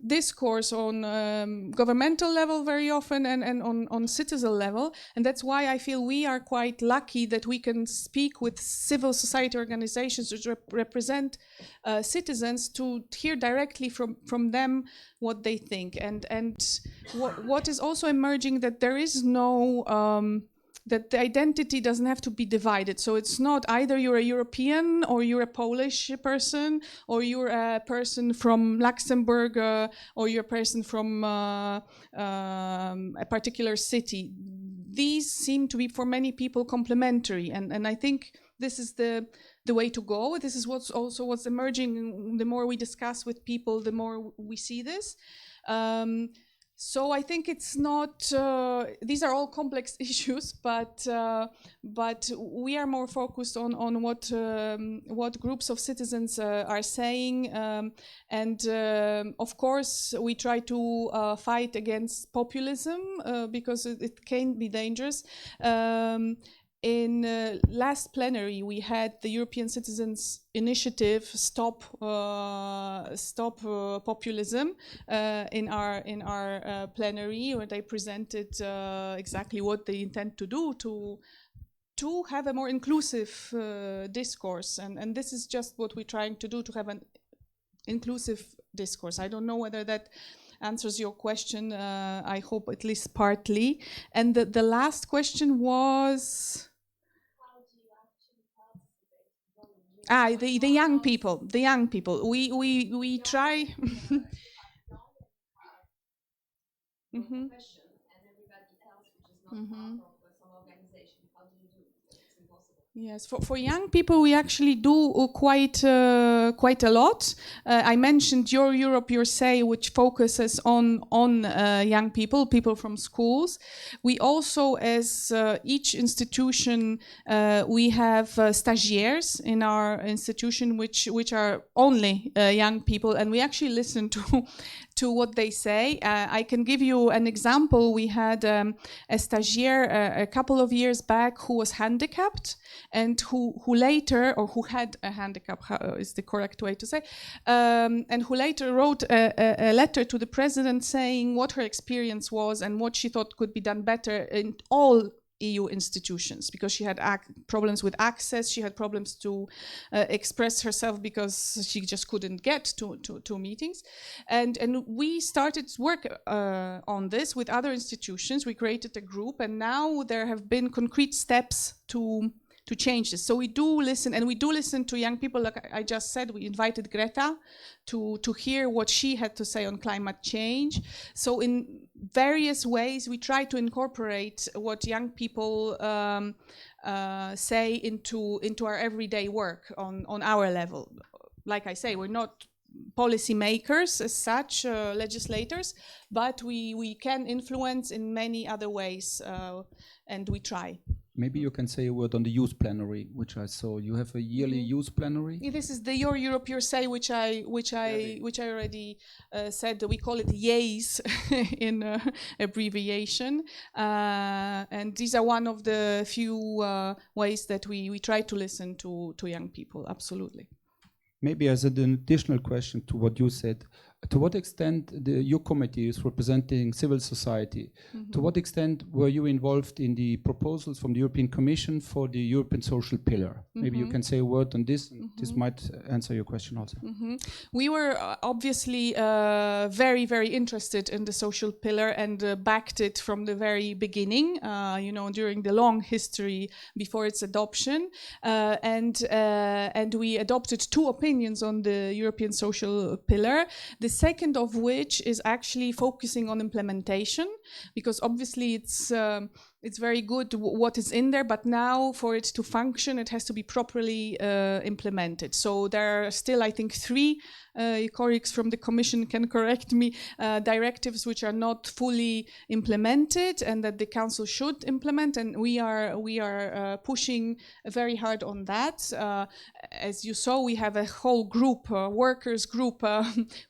discourse on governmental level very often, and on citizen level, and that's why I feel we are quite lucky that we can speak with civil society organizations which represent citizens, to hear directly from them what they think, and what is also emerging, that there is no that the identity doesn't have to be divided. So it's not either you're a European, or you're a Polish person, or you're a person from Luxembourg, or you're a person from a particular city. These seem to be for many people complementary, and I think this is the way to go. This is what's emerging. The more we discuss with people, the more we see this. So I think it's not, these are all complex issues, but we are more focused on what groups of citizens are saying, and of course we try to fight against populism, because it can be dangerous. In last plenary, we had the European Citizens Initiative Stop Populism in our plenary, where they presented exactly what they intend to do to have a more inclusive discourse, and this is just what we're trying to do, to have an inclusive discourse. I don't know whether that answers your question. I hope at least partly. And the last question was. The young people. The young people. We try. Mm-hmm. Mm-hmm. Yes, for young people we actually do quite a lot. I mentioned Your Europe, Your Say, which focuses on young people from schools. We also, as each institution, we have stagiaires in our institution, which are only young people, and we actually listen to what they say. I can give you an example. We had a stagiaire a couple of years back who was handicapped and who later, or who had a handicap, is the correct way to say, and who later wrote a letter to the president saying what her experience was and what she thought could be done better in all EU institutions, because she had problems with access, she had problems to express herself because she just couldn't get to meetings. And we started work on this with other institutions. We created a group, and now there have been concrete steps to change this. So we do listen, and we do listen to young people. Like I just said, we invited Greta to hear what she had to say on climate change. So in various ways, we try to incorporate what young people say into our everyday work on our level. Like I say, we're not policy makers as such, legislators, but we can influence in many other ways, and we try. Maybe you can say a word on the youth plenary, which I saw. You have a yearly youth plenary. Yeah, this is the Your Europe, Your Say, which I already said. We call it YES in abbreviation, and these are one of the few ways that we try to listen to young people. Absolutely. Maybe as an additional question to what you said, to what extent your committee is representing civil society? To what extent were you involved in the proposals from the European Commission for the European social pillar? Maybe you can say a word on this, and this might answer your question also. We were obviously very, very interested in the social pillar and backed it from the very beginning, during the long history before its adoption. And we adopted 2 opinions on the European social pillar. The second of which is actually focusing on implementation, because obviously it's very good what is in there, but now for it to function, it has to be properly implemented. So there are still, I think, 3 colleagues from the Commission can correct me, directives which are not fully implemented and that the Council should implement, and we are pushing very hard on that. As you saw, we have a whole group, workers group,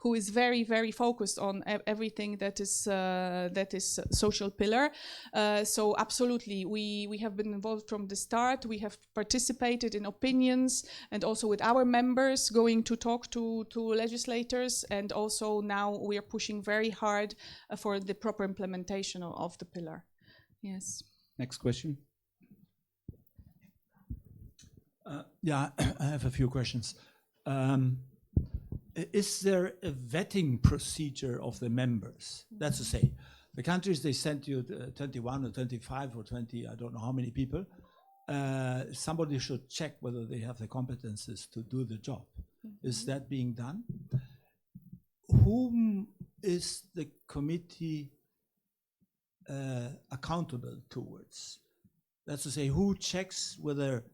who is very, very focused on everything that is social pillar. So absolutely, we have been involved from the start. We have participated in opinions and also with our members going to talk to legislators, and also now we are pushing very hard for the proper implementation of the pillar. Yes. Next question. Yeah, I have a few questions. Is there a vetting procedure of the members? That's to say, the countries, they sent you 21 or 25 or 20, I don't know how many people. Somebody should check whether they have the competences to do the job. Is that being done? Whom is the committee accountable towards? That's to say, who checks whether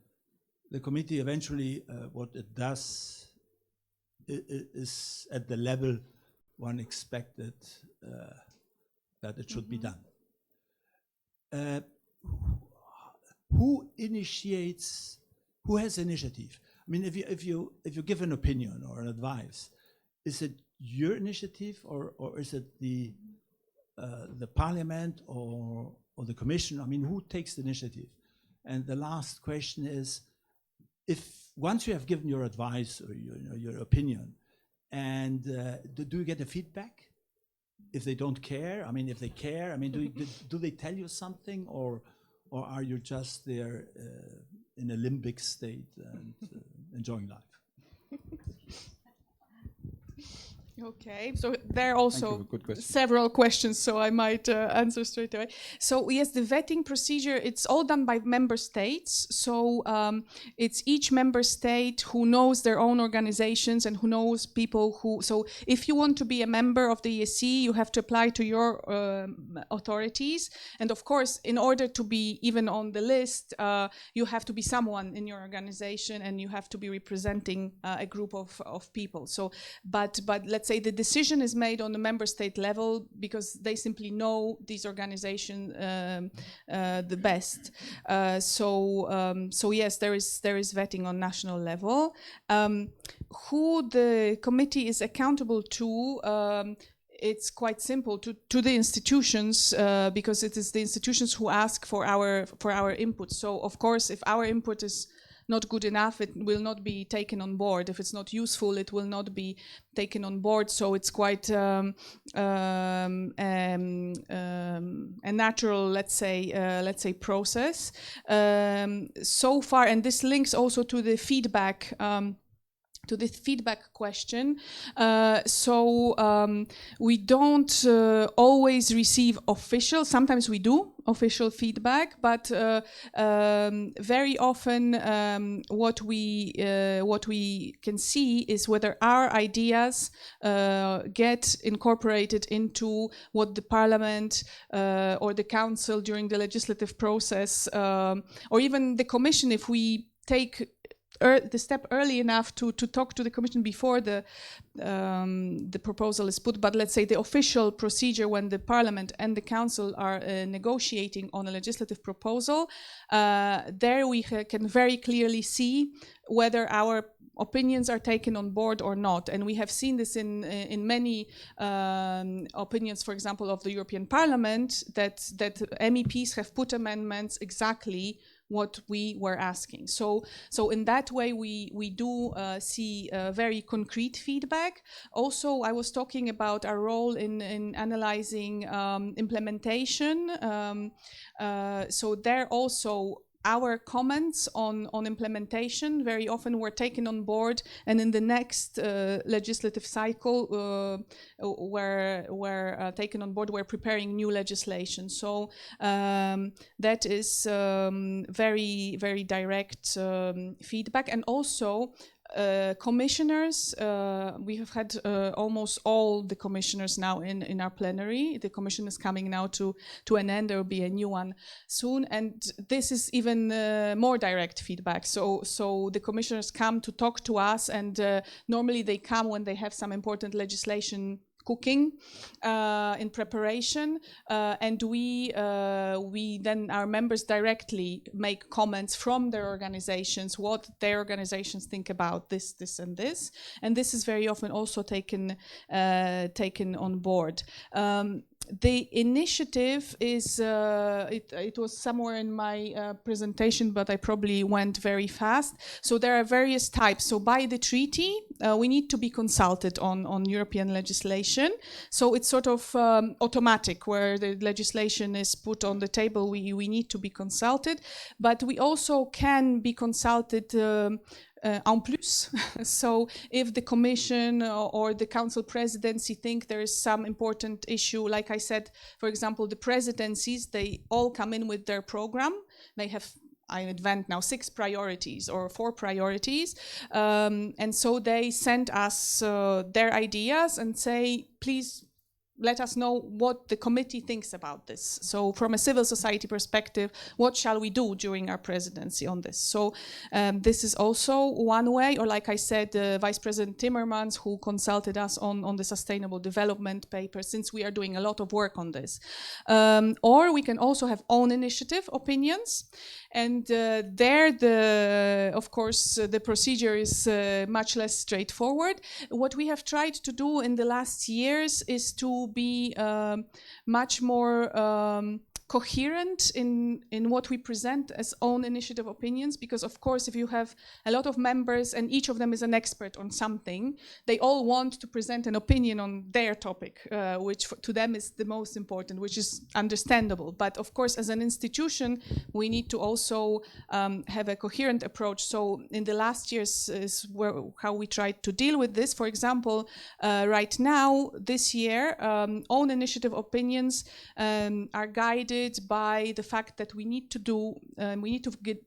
the committee eventually what it does is at the level one expected that it should be done? Who initiates? Who has initiative? I mean, if you give an opinion or an advice, is it your initiative or is it the Parliament or the Commission? I mean, who takes the initiative? And the last question is, if once you have given your advice or your opinion, and do you get a feedback? If they don't care, I mean, if they care, I mean, do they tell you something, or are you just there in a limbic state and enjoying life? Okay, so there are also several questions, so I might answer straight away. So yes, the vetting procedure, it's all done by member states. So it's each member state who knows their own organizations and who knows people who, so if you want to be a member of the ESC, you have to apply to your authorities. And of course, in order to be even on the list, you have to be someone in your organization and you have to be representing a group of people. So, but let's say the decision is made on the member state level because they simply know these organizations the best. So yes, there is vetting on national level. Who the committee is accountable to, it's quite simple to the institutions, because it is the institutions who ask for our input. So of course, if our input is not good enough, it will not be taken on board. If it's not useful, it will not be taken on board. So it's quite a natural, let's say, process. So far, and this links also to the feedback. To the feedback question. We don't always receive official, sometimes we do official feedback, but very often what we can see is whether our ideas get incorporated into what the Parliament or the Council during the legislative process, or even the Commission, if we take the step early enough to talk to the Commission before the proposal is put, but let's say the official procedure when the Parliament and the Council are negotiating on a legislative proposal, there we can very clearly see whether our opinions are taken on board or not. And we have seen this in many opinions, for example, of the European Parliament, that MEPs have put amendments exactly what we were asking. So in that way, we do see very concrete feedback. Also, I was talking about our role in analyzing implementation. So there also, our comments on implementation very often were taken on board, and in the next legislative cycle were taken on board. We're preparing new legislation. So that is very, very direct feedback. And also commissioners, we have had almost all the commissioners now in our plenary. The commission is coming now to an end. There will be a new one soon, and this is even more direct feedback. So the commissioners come to talk to us, and normally they come when they have some important legislation cooking in preparation, and we then, our members directly make comments from their organizations, what their organizations think about this, and this, and this is very often also taken on board. The initiative is, it was somewhere in my presentation, but I probably went very fast. So there are various types. So by the treaty, we need to be consulted on European legislation. So it's sort of automatic, where the legislation is put on the table, we need to be consulted. But we also can be consulted en plus. So if the Commission or the Council presidency think there is some important issue, like I said, for example, the presidencies, they all come in with their program. They have, I invent now, 6 priorities or 4 priorities. And so they send us their ideas and say, please let us know what the committee thinks about this. So from a civil society perspective, what shall we do during our presidency on this? So this is also one way, or like I said, Vice President Timmermans, who consulted us on the sustainable development paper, since we are doing a lot of work on this. Or we can also have own initiative opinions. And there, of course, the procedure is much less straightforward. What we have tried to do in the last years is to be much more coherent in what we present as own initiative opinions, because of course if you have a lot of members and each of them is an expert on something, they all want to present an opinion on their topic, which to them is the most important, which is understandable. But of course as an institution we need to also have a coherent approach. So in the last years is how we tried to deal with this. For example, right now, this year, own initiative opinions are guided by the fact that we need to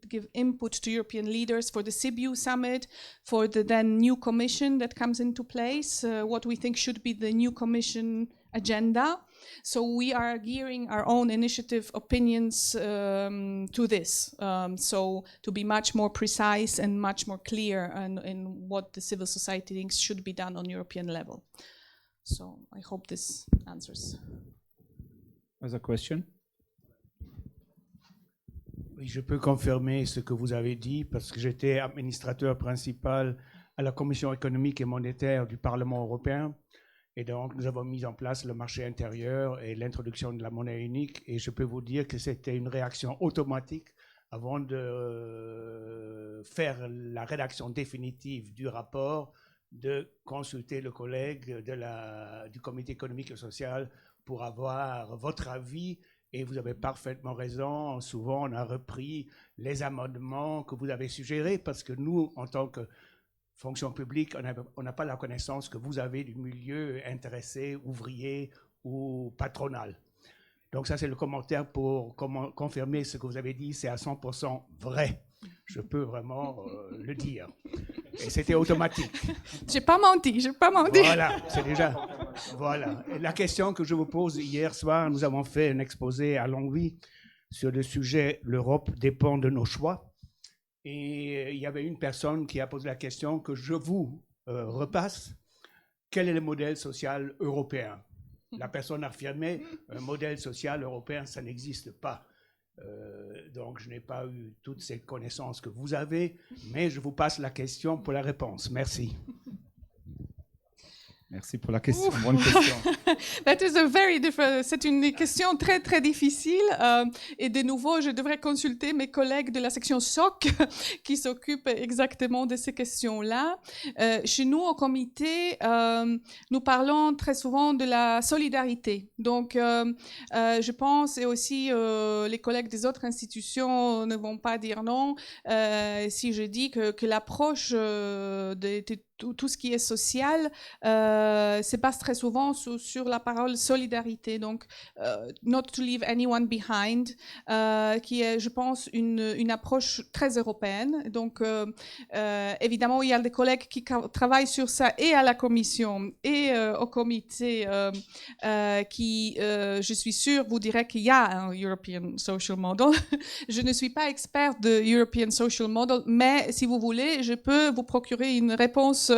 give input to European leaders for the Sibiu summit, for the then new commission that comes into place, what we think should be the new commission agenda. So we are gearing our own initiative opinions to this, so to be much more precise and much more clear in what the civil society thinks should be done on European level. So I hope this answers. Other question? Oui, je peux confirmer ce que vous avez dit parce que j'étais administrateur principal à la Commission économique et monétaire du Parlement européen Et donc, nous avons mis en place le marché intérieur et l'introduction de la monnaie unique. Et je peux vous dire que c'était une réaction automatique avant de faire la rédaction définitive du rapport, de consulter le collègue du Comité économique et social pour avoir votre avis. Et vous avez parfaitement raison. Souvent, on a repris les amendements que vous avez suggérés parce que nous, en tant que fonction publique, on n'a pas la connaissance que vous avez du milieu intéressé, ouvrier ou patronal. Donc ça, c'est le commentaire pour confirmer ce que vous avez dit, c'est à 100% vrai. Je peux vraiment le dire. Et c'était automatique. J'ai pas menti. Voilà, c'est déjà... Voilà. Et la question que je vous pose, hier soir, nous avons fait un exposé à Longwy sur le sujet « L'Europe dépend de nos choix ». Et il y avait une personne qui a posé la question que je vous repasse. Quel est le modèle social européen? La personne a affirmé un modèle social européen, ça n'existe pas. Donc, je n'ai pas eu toutes ces connaissances que vous avez, mais je vous passe la question pour la réponse. Merci. Merci pour la question. Bonne question. C'est une question très très difficile et de nouveau je devrais consulter mes collègues de la section SOC qui s'occupent exactement de ces questions-là. Chez nous au comité, nous parlons très souvent de la solidarité. Donc je pense et aussi les collègues des autres institutions ne vont pas dire non si je dis que l'approche de tout ce qui est social se base très souvent sur la parole solidarité, donc not to leave anyone behind, qui est, je pense, une approche très européenne. Donc, évidemment, il y a des collègues qui travaillent sur ça et à la commission et au comité, qui, je suis sûre, vous dirait qu'il y a un European Social Model. Je ne suis pas experte de European Social Model, mais si vous voulez, je peux vous procurer une réponse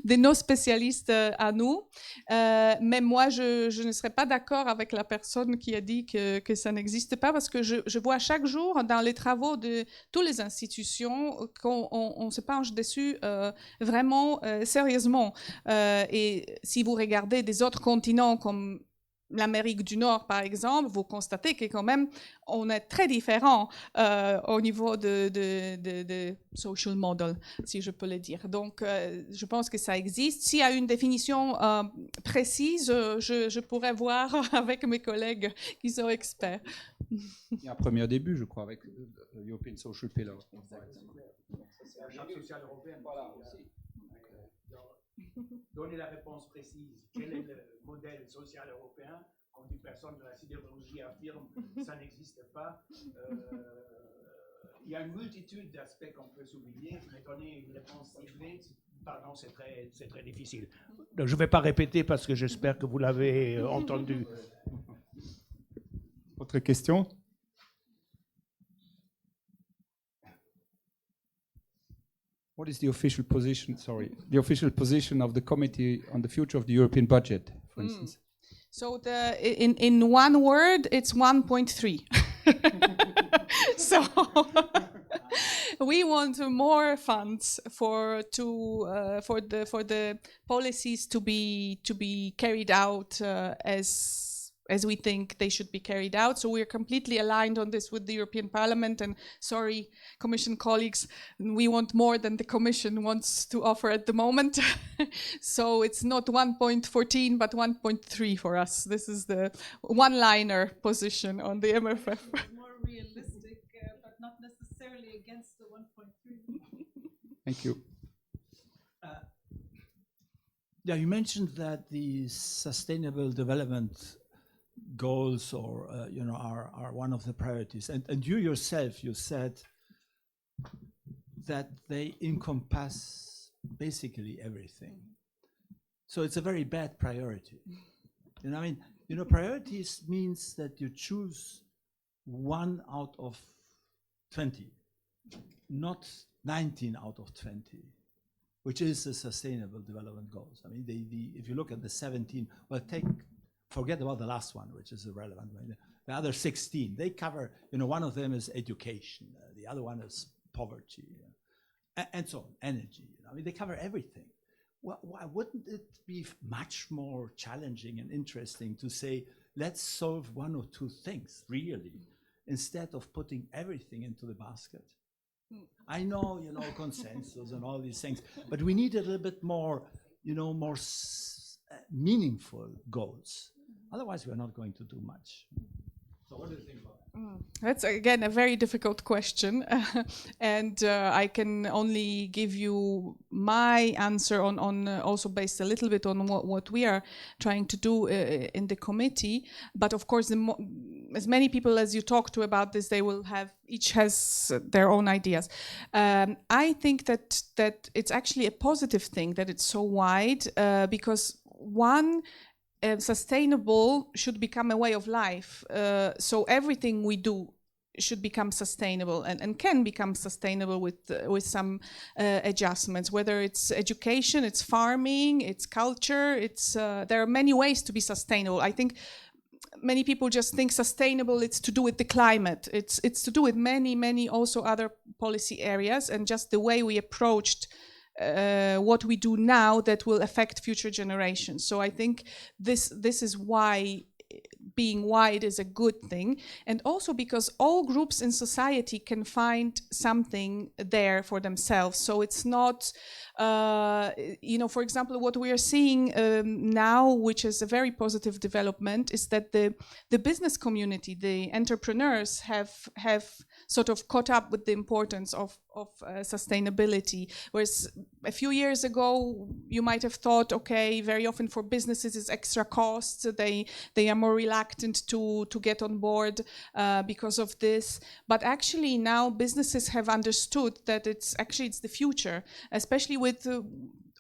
de nos spécialistes à nous. Mais moi, je ne serais pas d'accord avec la personne qui a dit que ça n'existe pas, parce que je vois chaque jour dans les travaux de toutes les institutions qu'on se penche dessus vraiment sérieusement. Et si vous regardez des autres continents comme l'Amérique du Nord, par exemple, vous constatez que quand même, on est très différents au niveau de social model, si je peux le dire. Donc, je pense que ça existe. S'il y a une définition précise, je pourrais voir avec mes collègues qui sont experts. Il y a un premier début, je crois, avec le European Social Pillar. C'est la charte sociale européenne. Voilà, aussi. Donnez la réponse précise. Quel est le modèle social européen? Quand une personne de la sidérurgie affirme ça n'existe pas, il y a une multitude d'aspects qu'on peut souligner, mais donner une réponse ciblée, pardon, c'est très difficile. Donc, je ne vais pas répéter parce que j'espère que vous l'avez entendu. Autre question? What is the official position, the official position of the committee on the future of the European budget, for instance? So in one word, it's 1.3. So we want more funds for the policies to be carried out as we think they should be carried out. So we're completely aligned on this with the European Parliament, and sorry, Commission colleagues, we want more than the Commission wants to offer at the moment. So it's not 1.14, but 1.3 for us. This is the one-liner position on the MFF. More realistic, but not necessarily against the 1.3. Thank you. Yeah, you mentioned that the sustainable development goals are one of the priorities, and you yourself, you said that they encompass basically everything. So it's a very bad priority. Priorities means that you choose 1 out of 20, not 19 out of 20, which is the sustainable development goals. I mean, if you look at the 17, forget about the last one, which is irrelevant. The other 16, they cover, one of them is education, the other one is poverty, and so on, energy. They cover everything. why wouldn't it be much more challenging and interesting to say, let's solve one or two things, really, instead of putting everything into the basket? I know, consensus and all these things, but we need a little bit more, more meaningful goals. Otherwise, we're not going to do much. So what do you think about that? That's, again, a very difficult question. And I can only give you my answer on also based a little bit on what we are trying to do in the committee. But of course, as many people as you talk to about this, they will have, each has their own ideas. I think that it's actually a positive thing that it's so wide, because one, sustainable should become a way of life. So everything we do should become sustainable and can become sustainable with some adjustments, whether it's education, it's farming, it's culture, there are many ways to be sustainable. I think many people just think sustainable, it's to do with the climate. It's to do with many also other policy areas, and just the way we approached what we do now that will affect future generations. So I think this is why being wide is a good thing, and also because all groups in society can find something there for themselves. So it's not, for example, what we are seeing now, which is a very positive development, is that the business community, the entrepreneurs have sort of caught up with the importance of sustainability. Whereas a few years ago, you might have thought, okay, very often for businesses it's extra costs. They are more reluctant to get on board because of this. But actually now businesses have understood that it's the future, especially with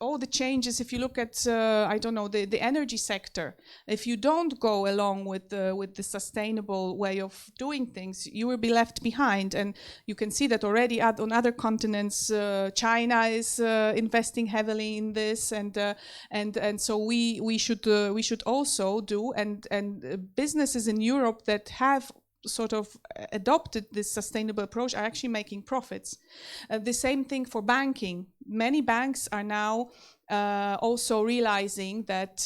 all the changes. If you look at, the energy sector, if you don't go along with the sustainable way of doing things, you will be left behind. And you can see that already on other continents. China is investing heavily in this, and so we should also do. And businesses in Europe that have sort of adopted this sustainable approach are actually making profits. The same thing for banking. Many banks are now also realizing that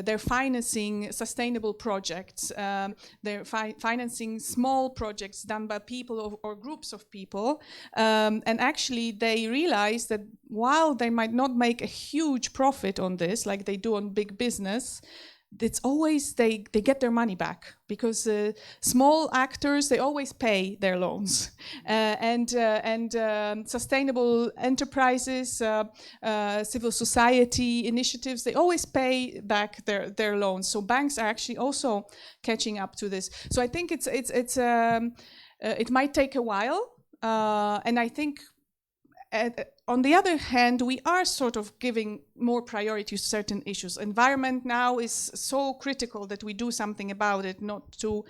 they're financing sustainable projects. They're financing small projects done by people or groups of people. And actually they realize that while they might not make a huge profit on this, like they do on big business, it's always they get their money back, because small actors, they always pay their loans, and sustainable enterprises, civil society initiatives, they always pay back their loans. So banks are actually also catching up to this. So I think it might take a while, and I think. On the other hand, we are sort of giving more priority to certain issues. Environment now is so critical that we do something about it, not to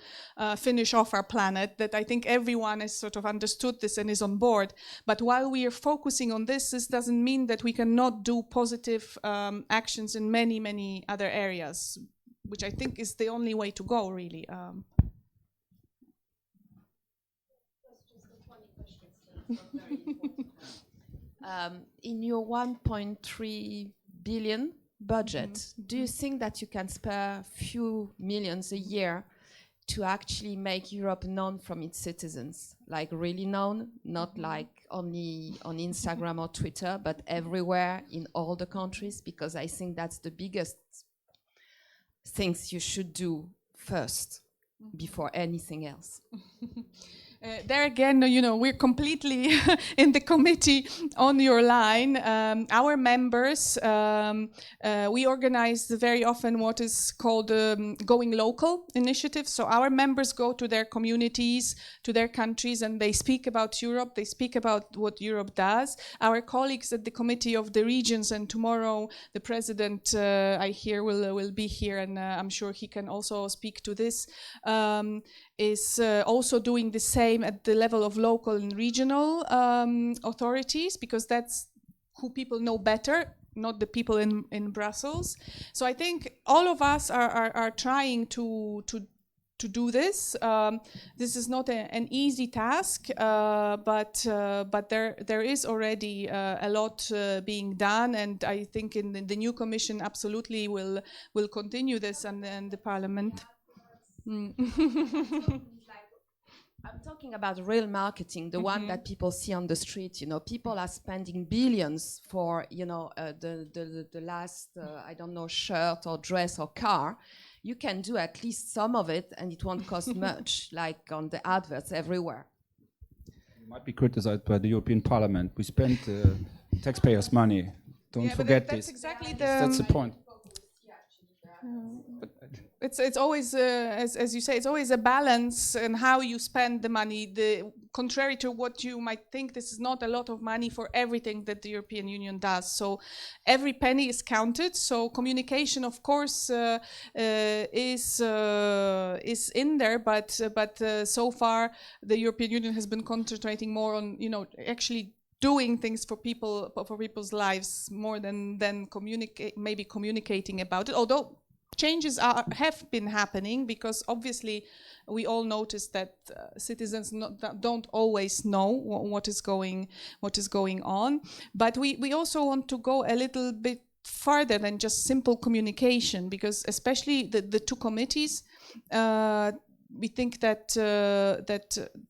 finish off our planet, that I think everyone has sort of understood this and is on board. But while we are focusing on this doesn't mean that we cannot do positive actions in many other areas, which I think is the only way to go, really. In your 1.3 billion budget, do you think that you can spare a few millions a year to actually make Europe known from its citizens? Like really known, not like only on Instagram or Twitter, but everywhere in all the countries? Because I think that's the biggest things you should do first before anything else. There again, we're completely in the committee on your line. Our members, we organize very often what is called going local initiatives. So our members go to their communities, to their countries, and they speak about Europe. They speak about what Europe does. Our colleagues at the Committee of the Regions, and tomorrow the president, I hear, will be here, and I'm sure he can also speak to this, is also doing the same at the level of local and regional authorities, because that's who people know better, not the people in Brussels. So I think all of us are trying to to do this. This is not an easy task, but there is already a lot being done, and I think in the new Commission absolutely will continue this, and the Parliament. I'm talking about real marketing, the one that people see on the street. You know, people are spending billions for, you know, the last, I don't know, shirt or dress or car. You can do at least some of it, and it won't cost much, like on the adverts everywhere. You might be criticized by the European Parliament. We spent taxpayers' money. Don't forget that's this. Exactly that's the point. It's always, as you say, it's always a balance in how you spend the money. Contrary to what you might think, this is not a lot of money for everything that the European Union does. So every penny is counted. So communication, of course, is in there, but so far the European Union has been concentrating more on, you know, actually doing things for people, for people's lives, more than communicating about it. Although changes have been happening, because obviously we all notice that citizens don't always know what is going on. But we also want to go a little bit further than just simple communication, because especially the two committees, we think that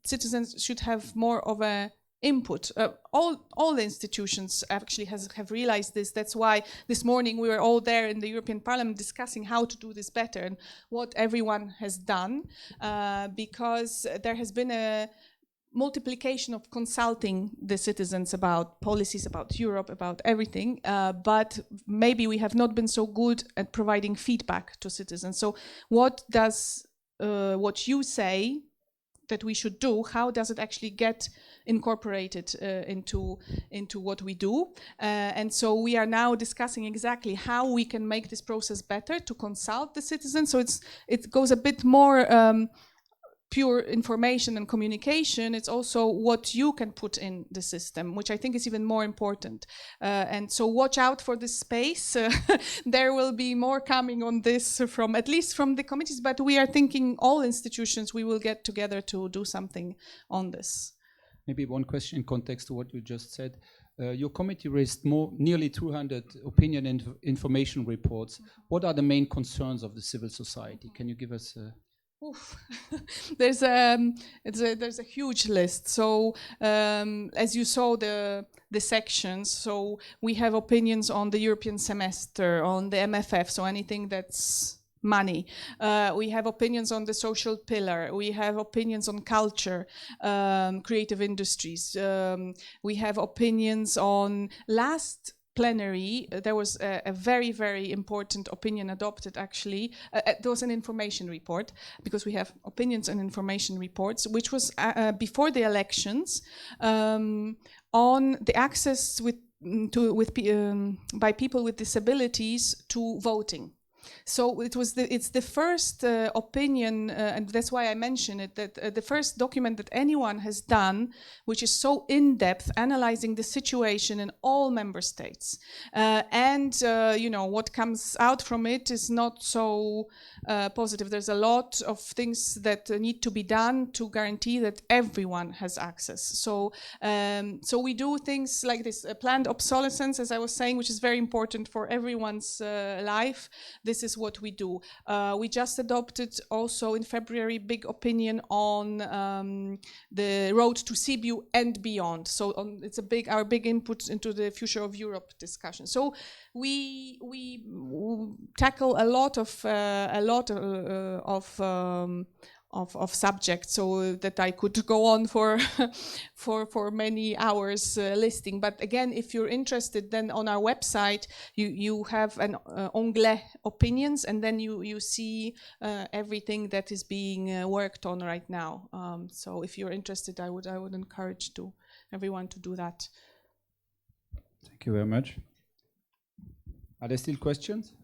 citizens should have more of a input. All the institutions actually have realized this. That's why this morning we were all there in the European Parliament discussing how to do this better and what everyone has done, because there has been a multiplication of consulting the citizens about policies, about Europe, about everything, but maybe we have not been so good at providing feedback to citizens. So what does what you say that we should do, how does it actually get incorporated into what we do? And so we are now discussing exactly how we can make this process better to consult the citizens. So it goes a bit more pure information and communication. It's also what you can put in the system, which I think is even more important. And so watch out for this space. There will be more coming on this from, at least from the committees, but we are thinking all institutions, we will get together to do something on this. Maybe one question in context to what you just said. Your committee raised nearly 200 opinion and information reports. What are the main concerns of the civil society? Can you give us there's a huge list. So as you saw the sections, so we have opinions on the European semester, on the MFF, so anything that's money. We have opinions on the social pillar. We have opinions on culture, creative industries. We have opinions on last plenary, there was a very, very important opinion adopted, actually. There was an information report, because we have opinions and information reports, which was before the elections, on the access by people with disabilities to voting. So it's the first opinion, and that's why I mention it, that the first document that anyone has done, which is so in-depth, analyzing the situation in all member states. You know, what comes out from it is not so positive. There's a lot of things that need to be done to guarantee that everyone has access. So we do things like this, planned obsolescence, as I was saying, which is very important for everyone's life. This is what we do. We just adopted also in February big opinion on the road to Sibiu and beyond. So it's our big input into the future of Europe discussion. So we tackle a lot of subjects, so that I could go on for many hours listing. But again, if you're interested, then on our website you have an onglet opinions, and then you see everything that is being worked on right now. So if you're interested, I would encourage everyone to do that. Thank you very much. Are there still questions?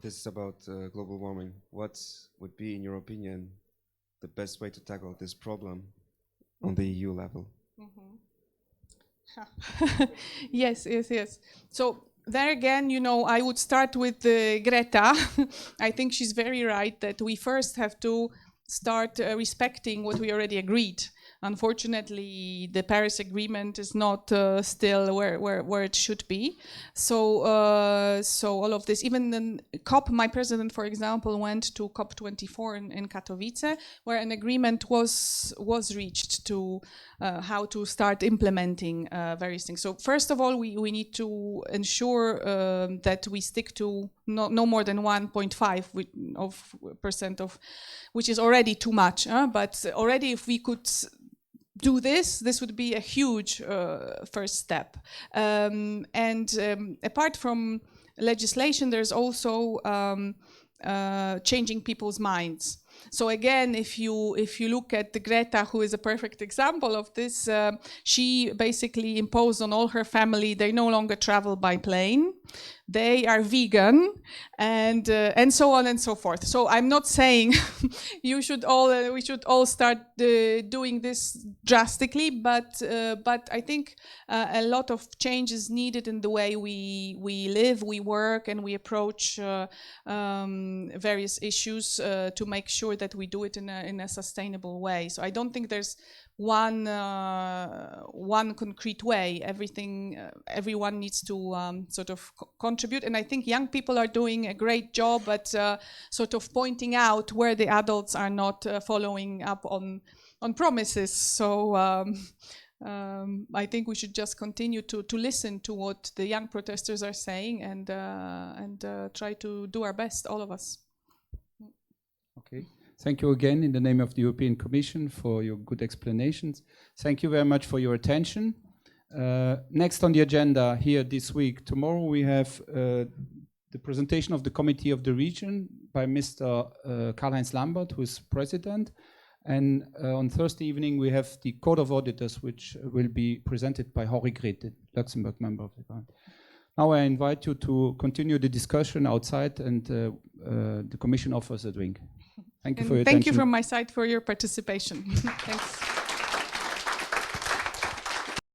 This is about global warming. What would be, in your opinion, the best way to tackle this problem on the EU level? Yes. So there again, I would start with Greta. I think she's very right that we first have to start respecting what we already agreed. Unfortunately, the Paris Agreement is not still where it should be. So all of this, even the COP, my president, for example, went to COP24 in Katowice, where an agreement was reached to how to start implementing various things. So first of all, we need to ensure that we stick to no more than 1.5% of, which is already too much. But already, if we could do this would be a huge first step. Apart from legislation, there's also changing people's minds. So again, if you look at the Greta, who is a perfect example of this, she basically imposed on all her family, they no longer travel by plane, they are vegan, and so on and so forth. So I'm not saying we should all start doing this drastically, but I think a lot of change is needed in the way we live, we work, and we approach various issues to make sure that we do it in a sustainable way. So I don't think there's one concrete way. Everyone needs to sort of contribute, and I think young people are doing a great job at sort of pointing out where the adults are not following up on promises. So I think we should just continue to listen to what the young protesters are saying and try to do our best, all of us. Okay. Thank you again in the name of the European Commission for your good explanations. Thank you very much for your attention. Next on the agenda here this week, tomorrow we have the presentation of the Committee of the Region by Mr. Karl-Heinz Lambert, who is president. And on Thursday evening we have the Code of Auditors, which will be presented by Henri Grete, Luxembourg member of the Parliament. Now I invite you to continue the discussion outside, and the Commission offers a drink. Thank you for your attention. Thank you from my side for your participation. Thanks.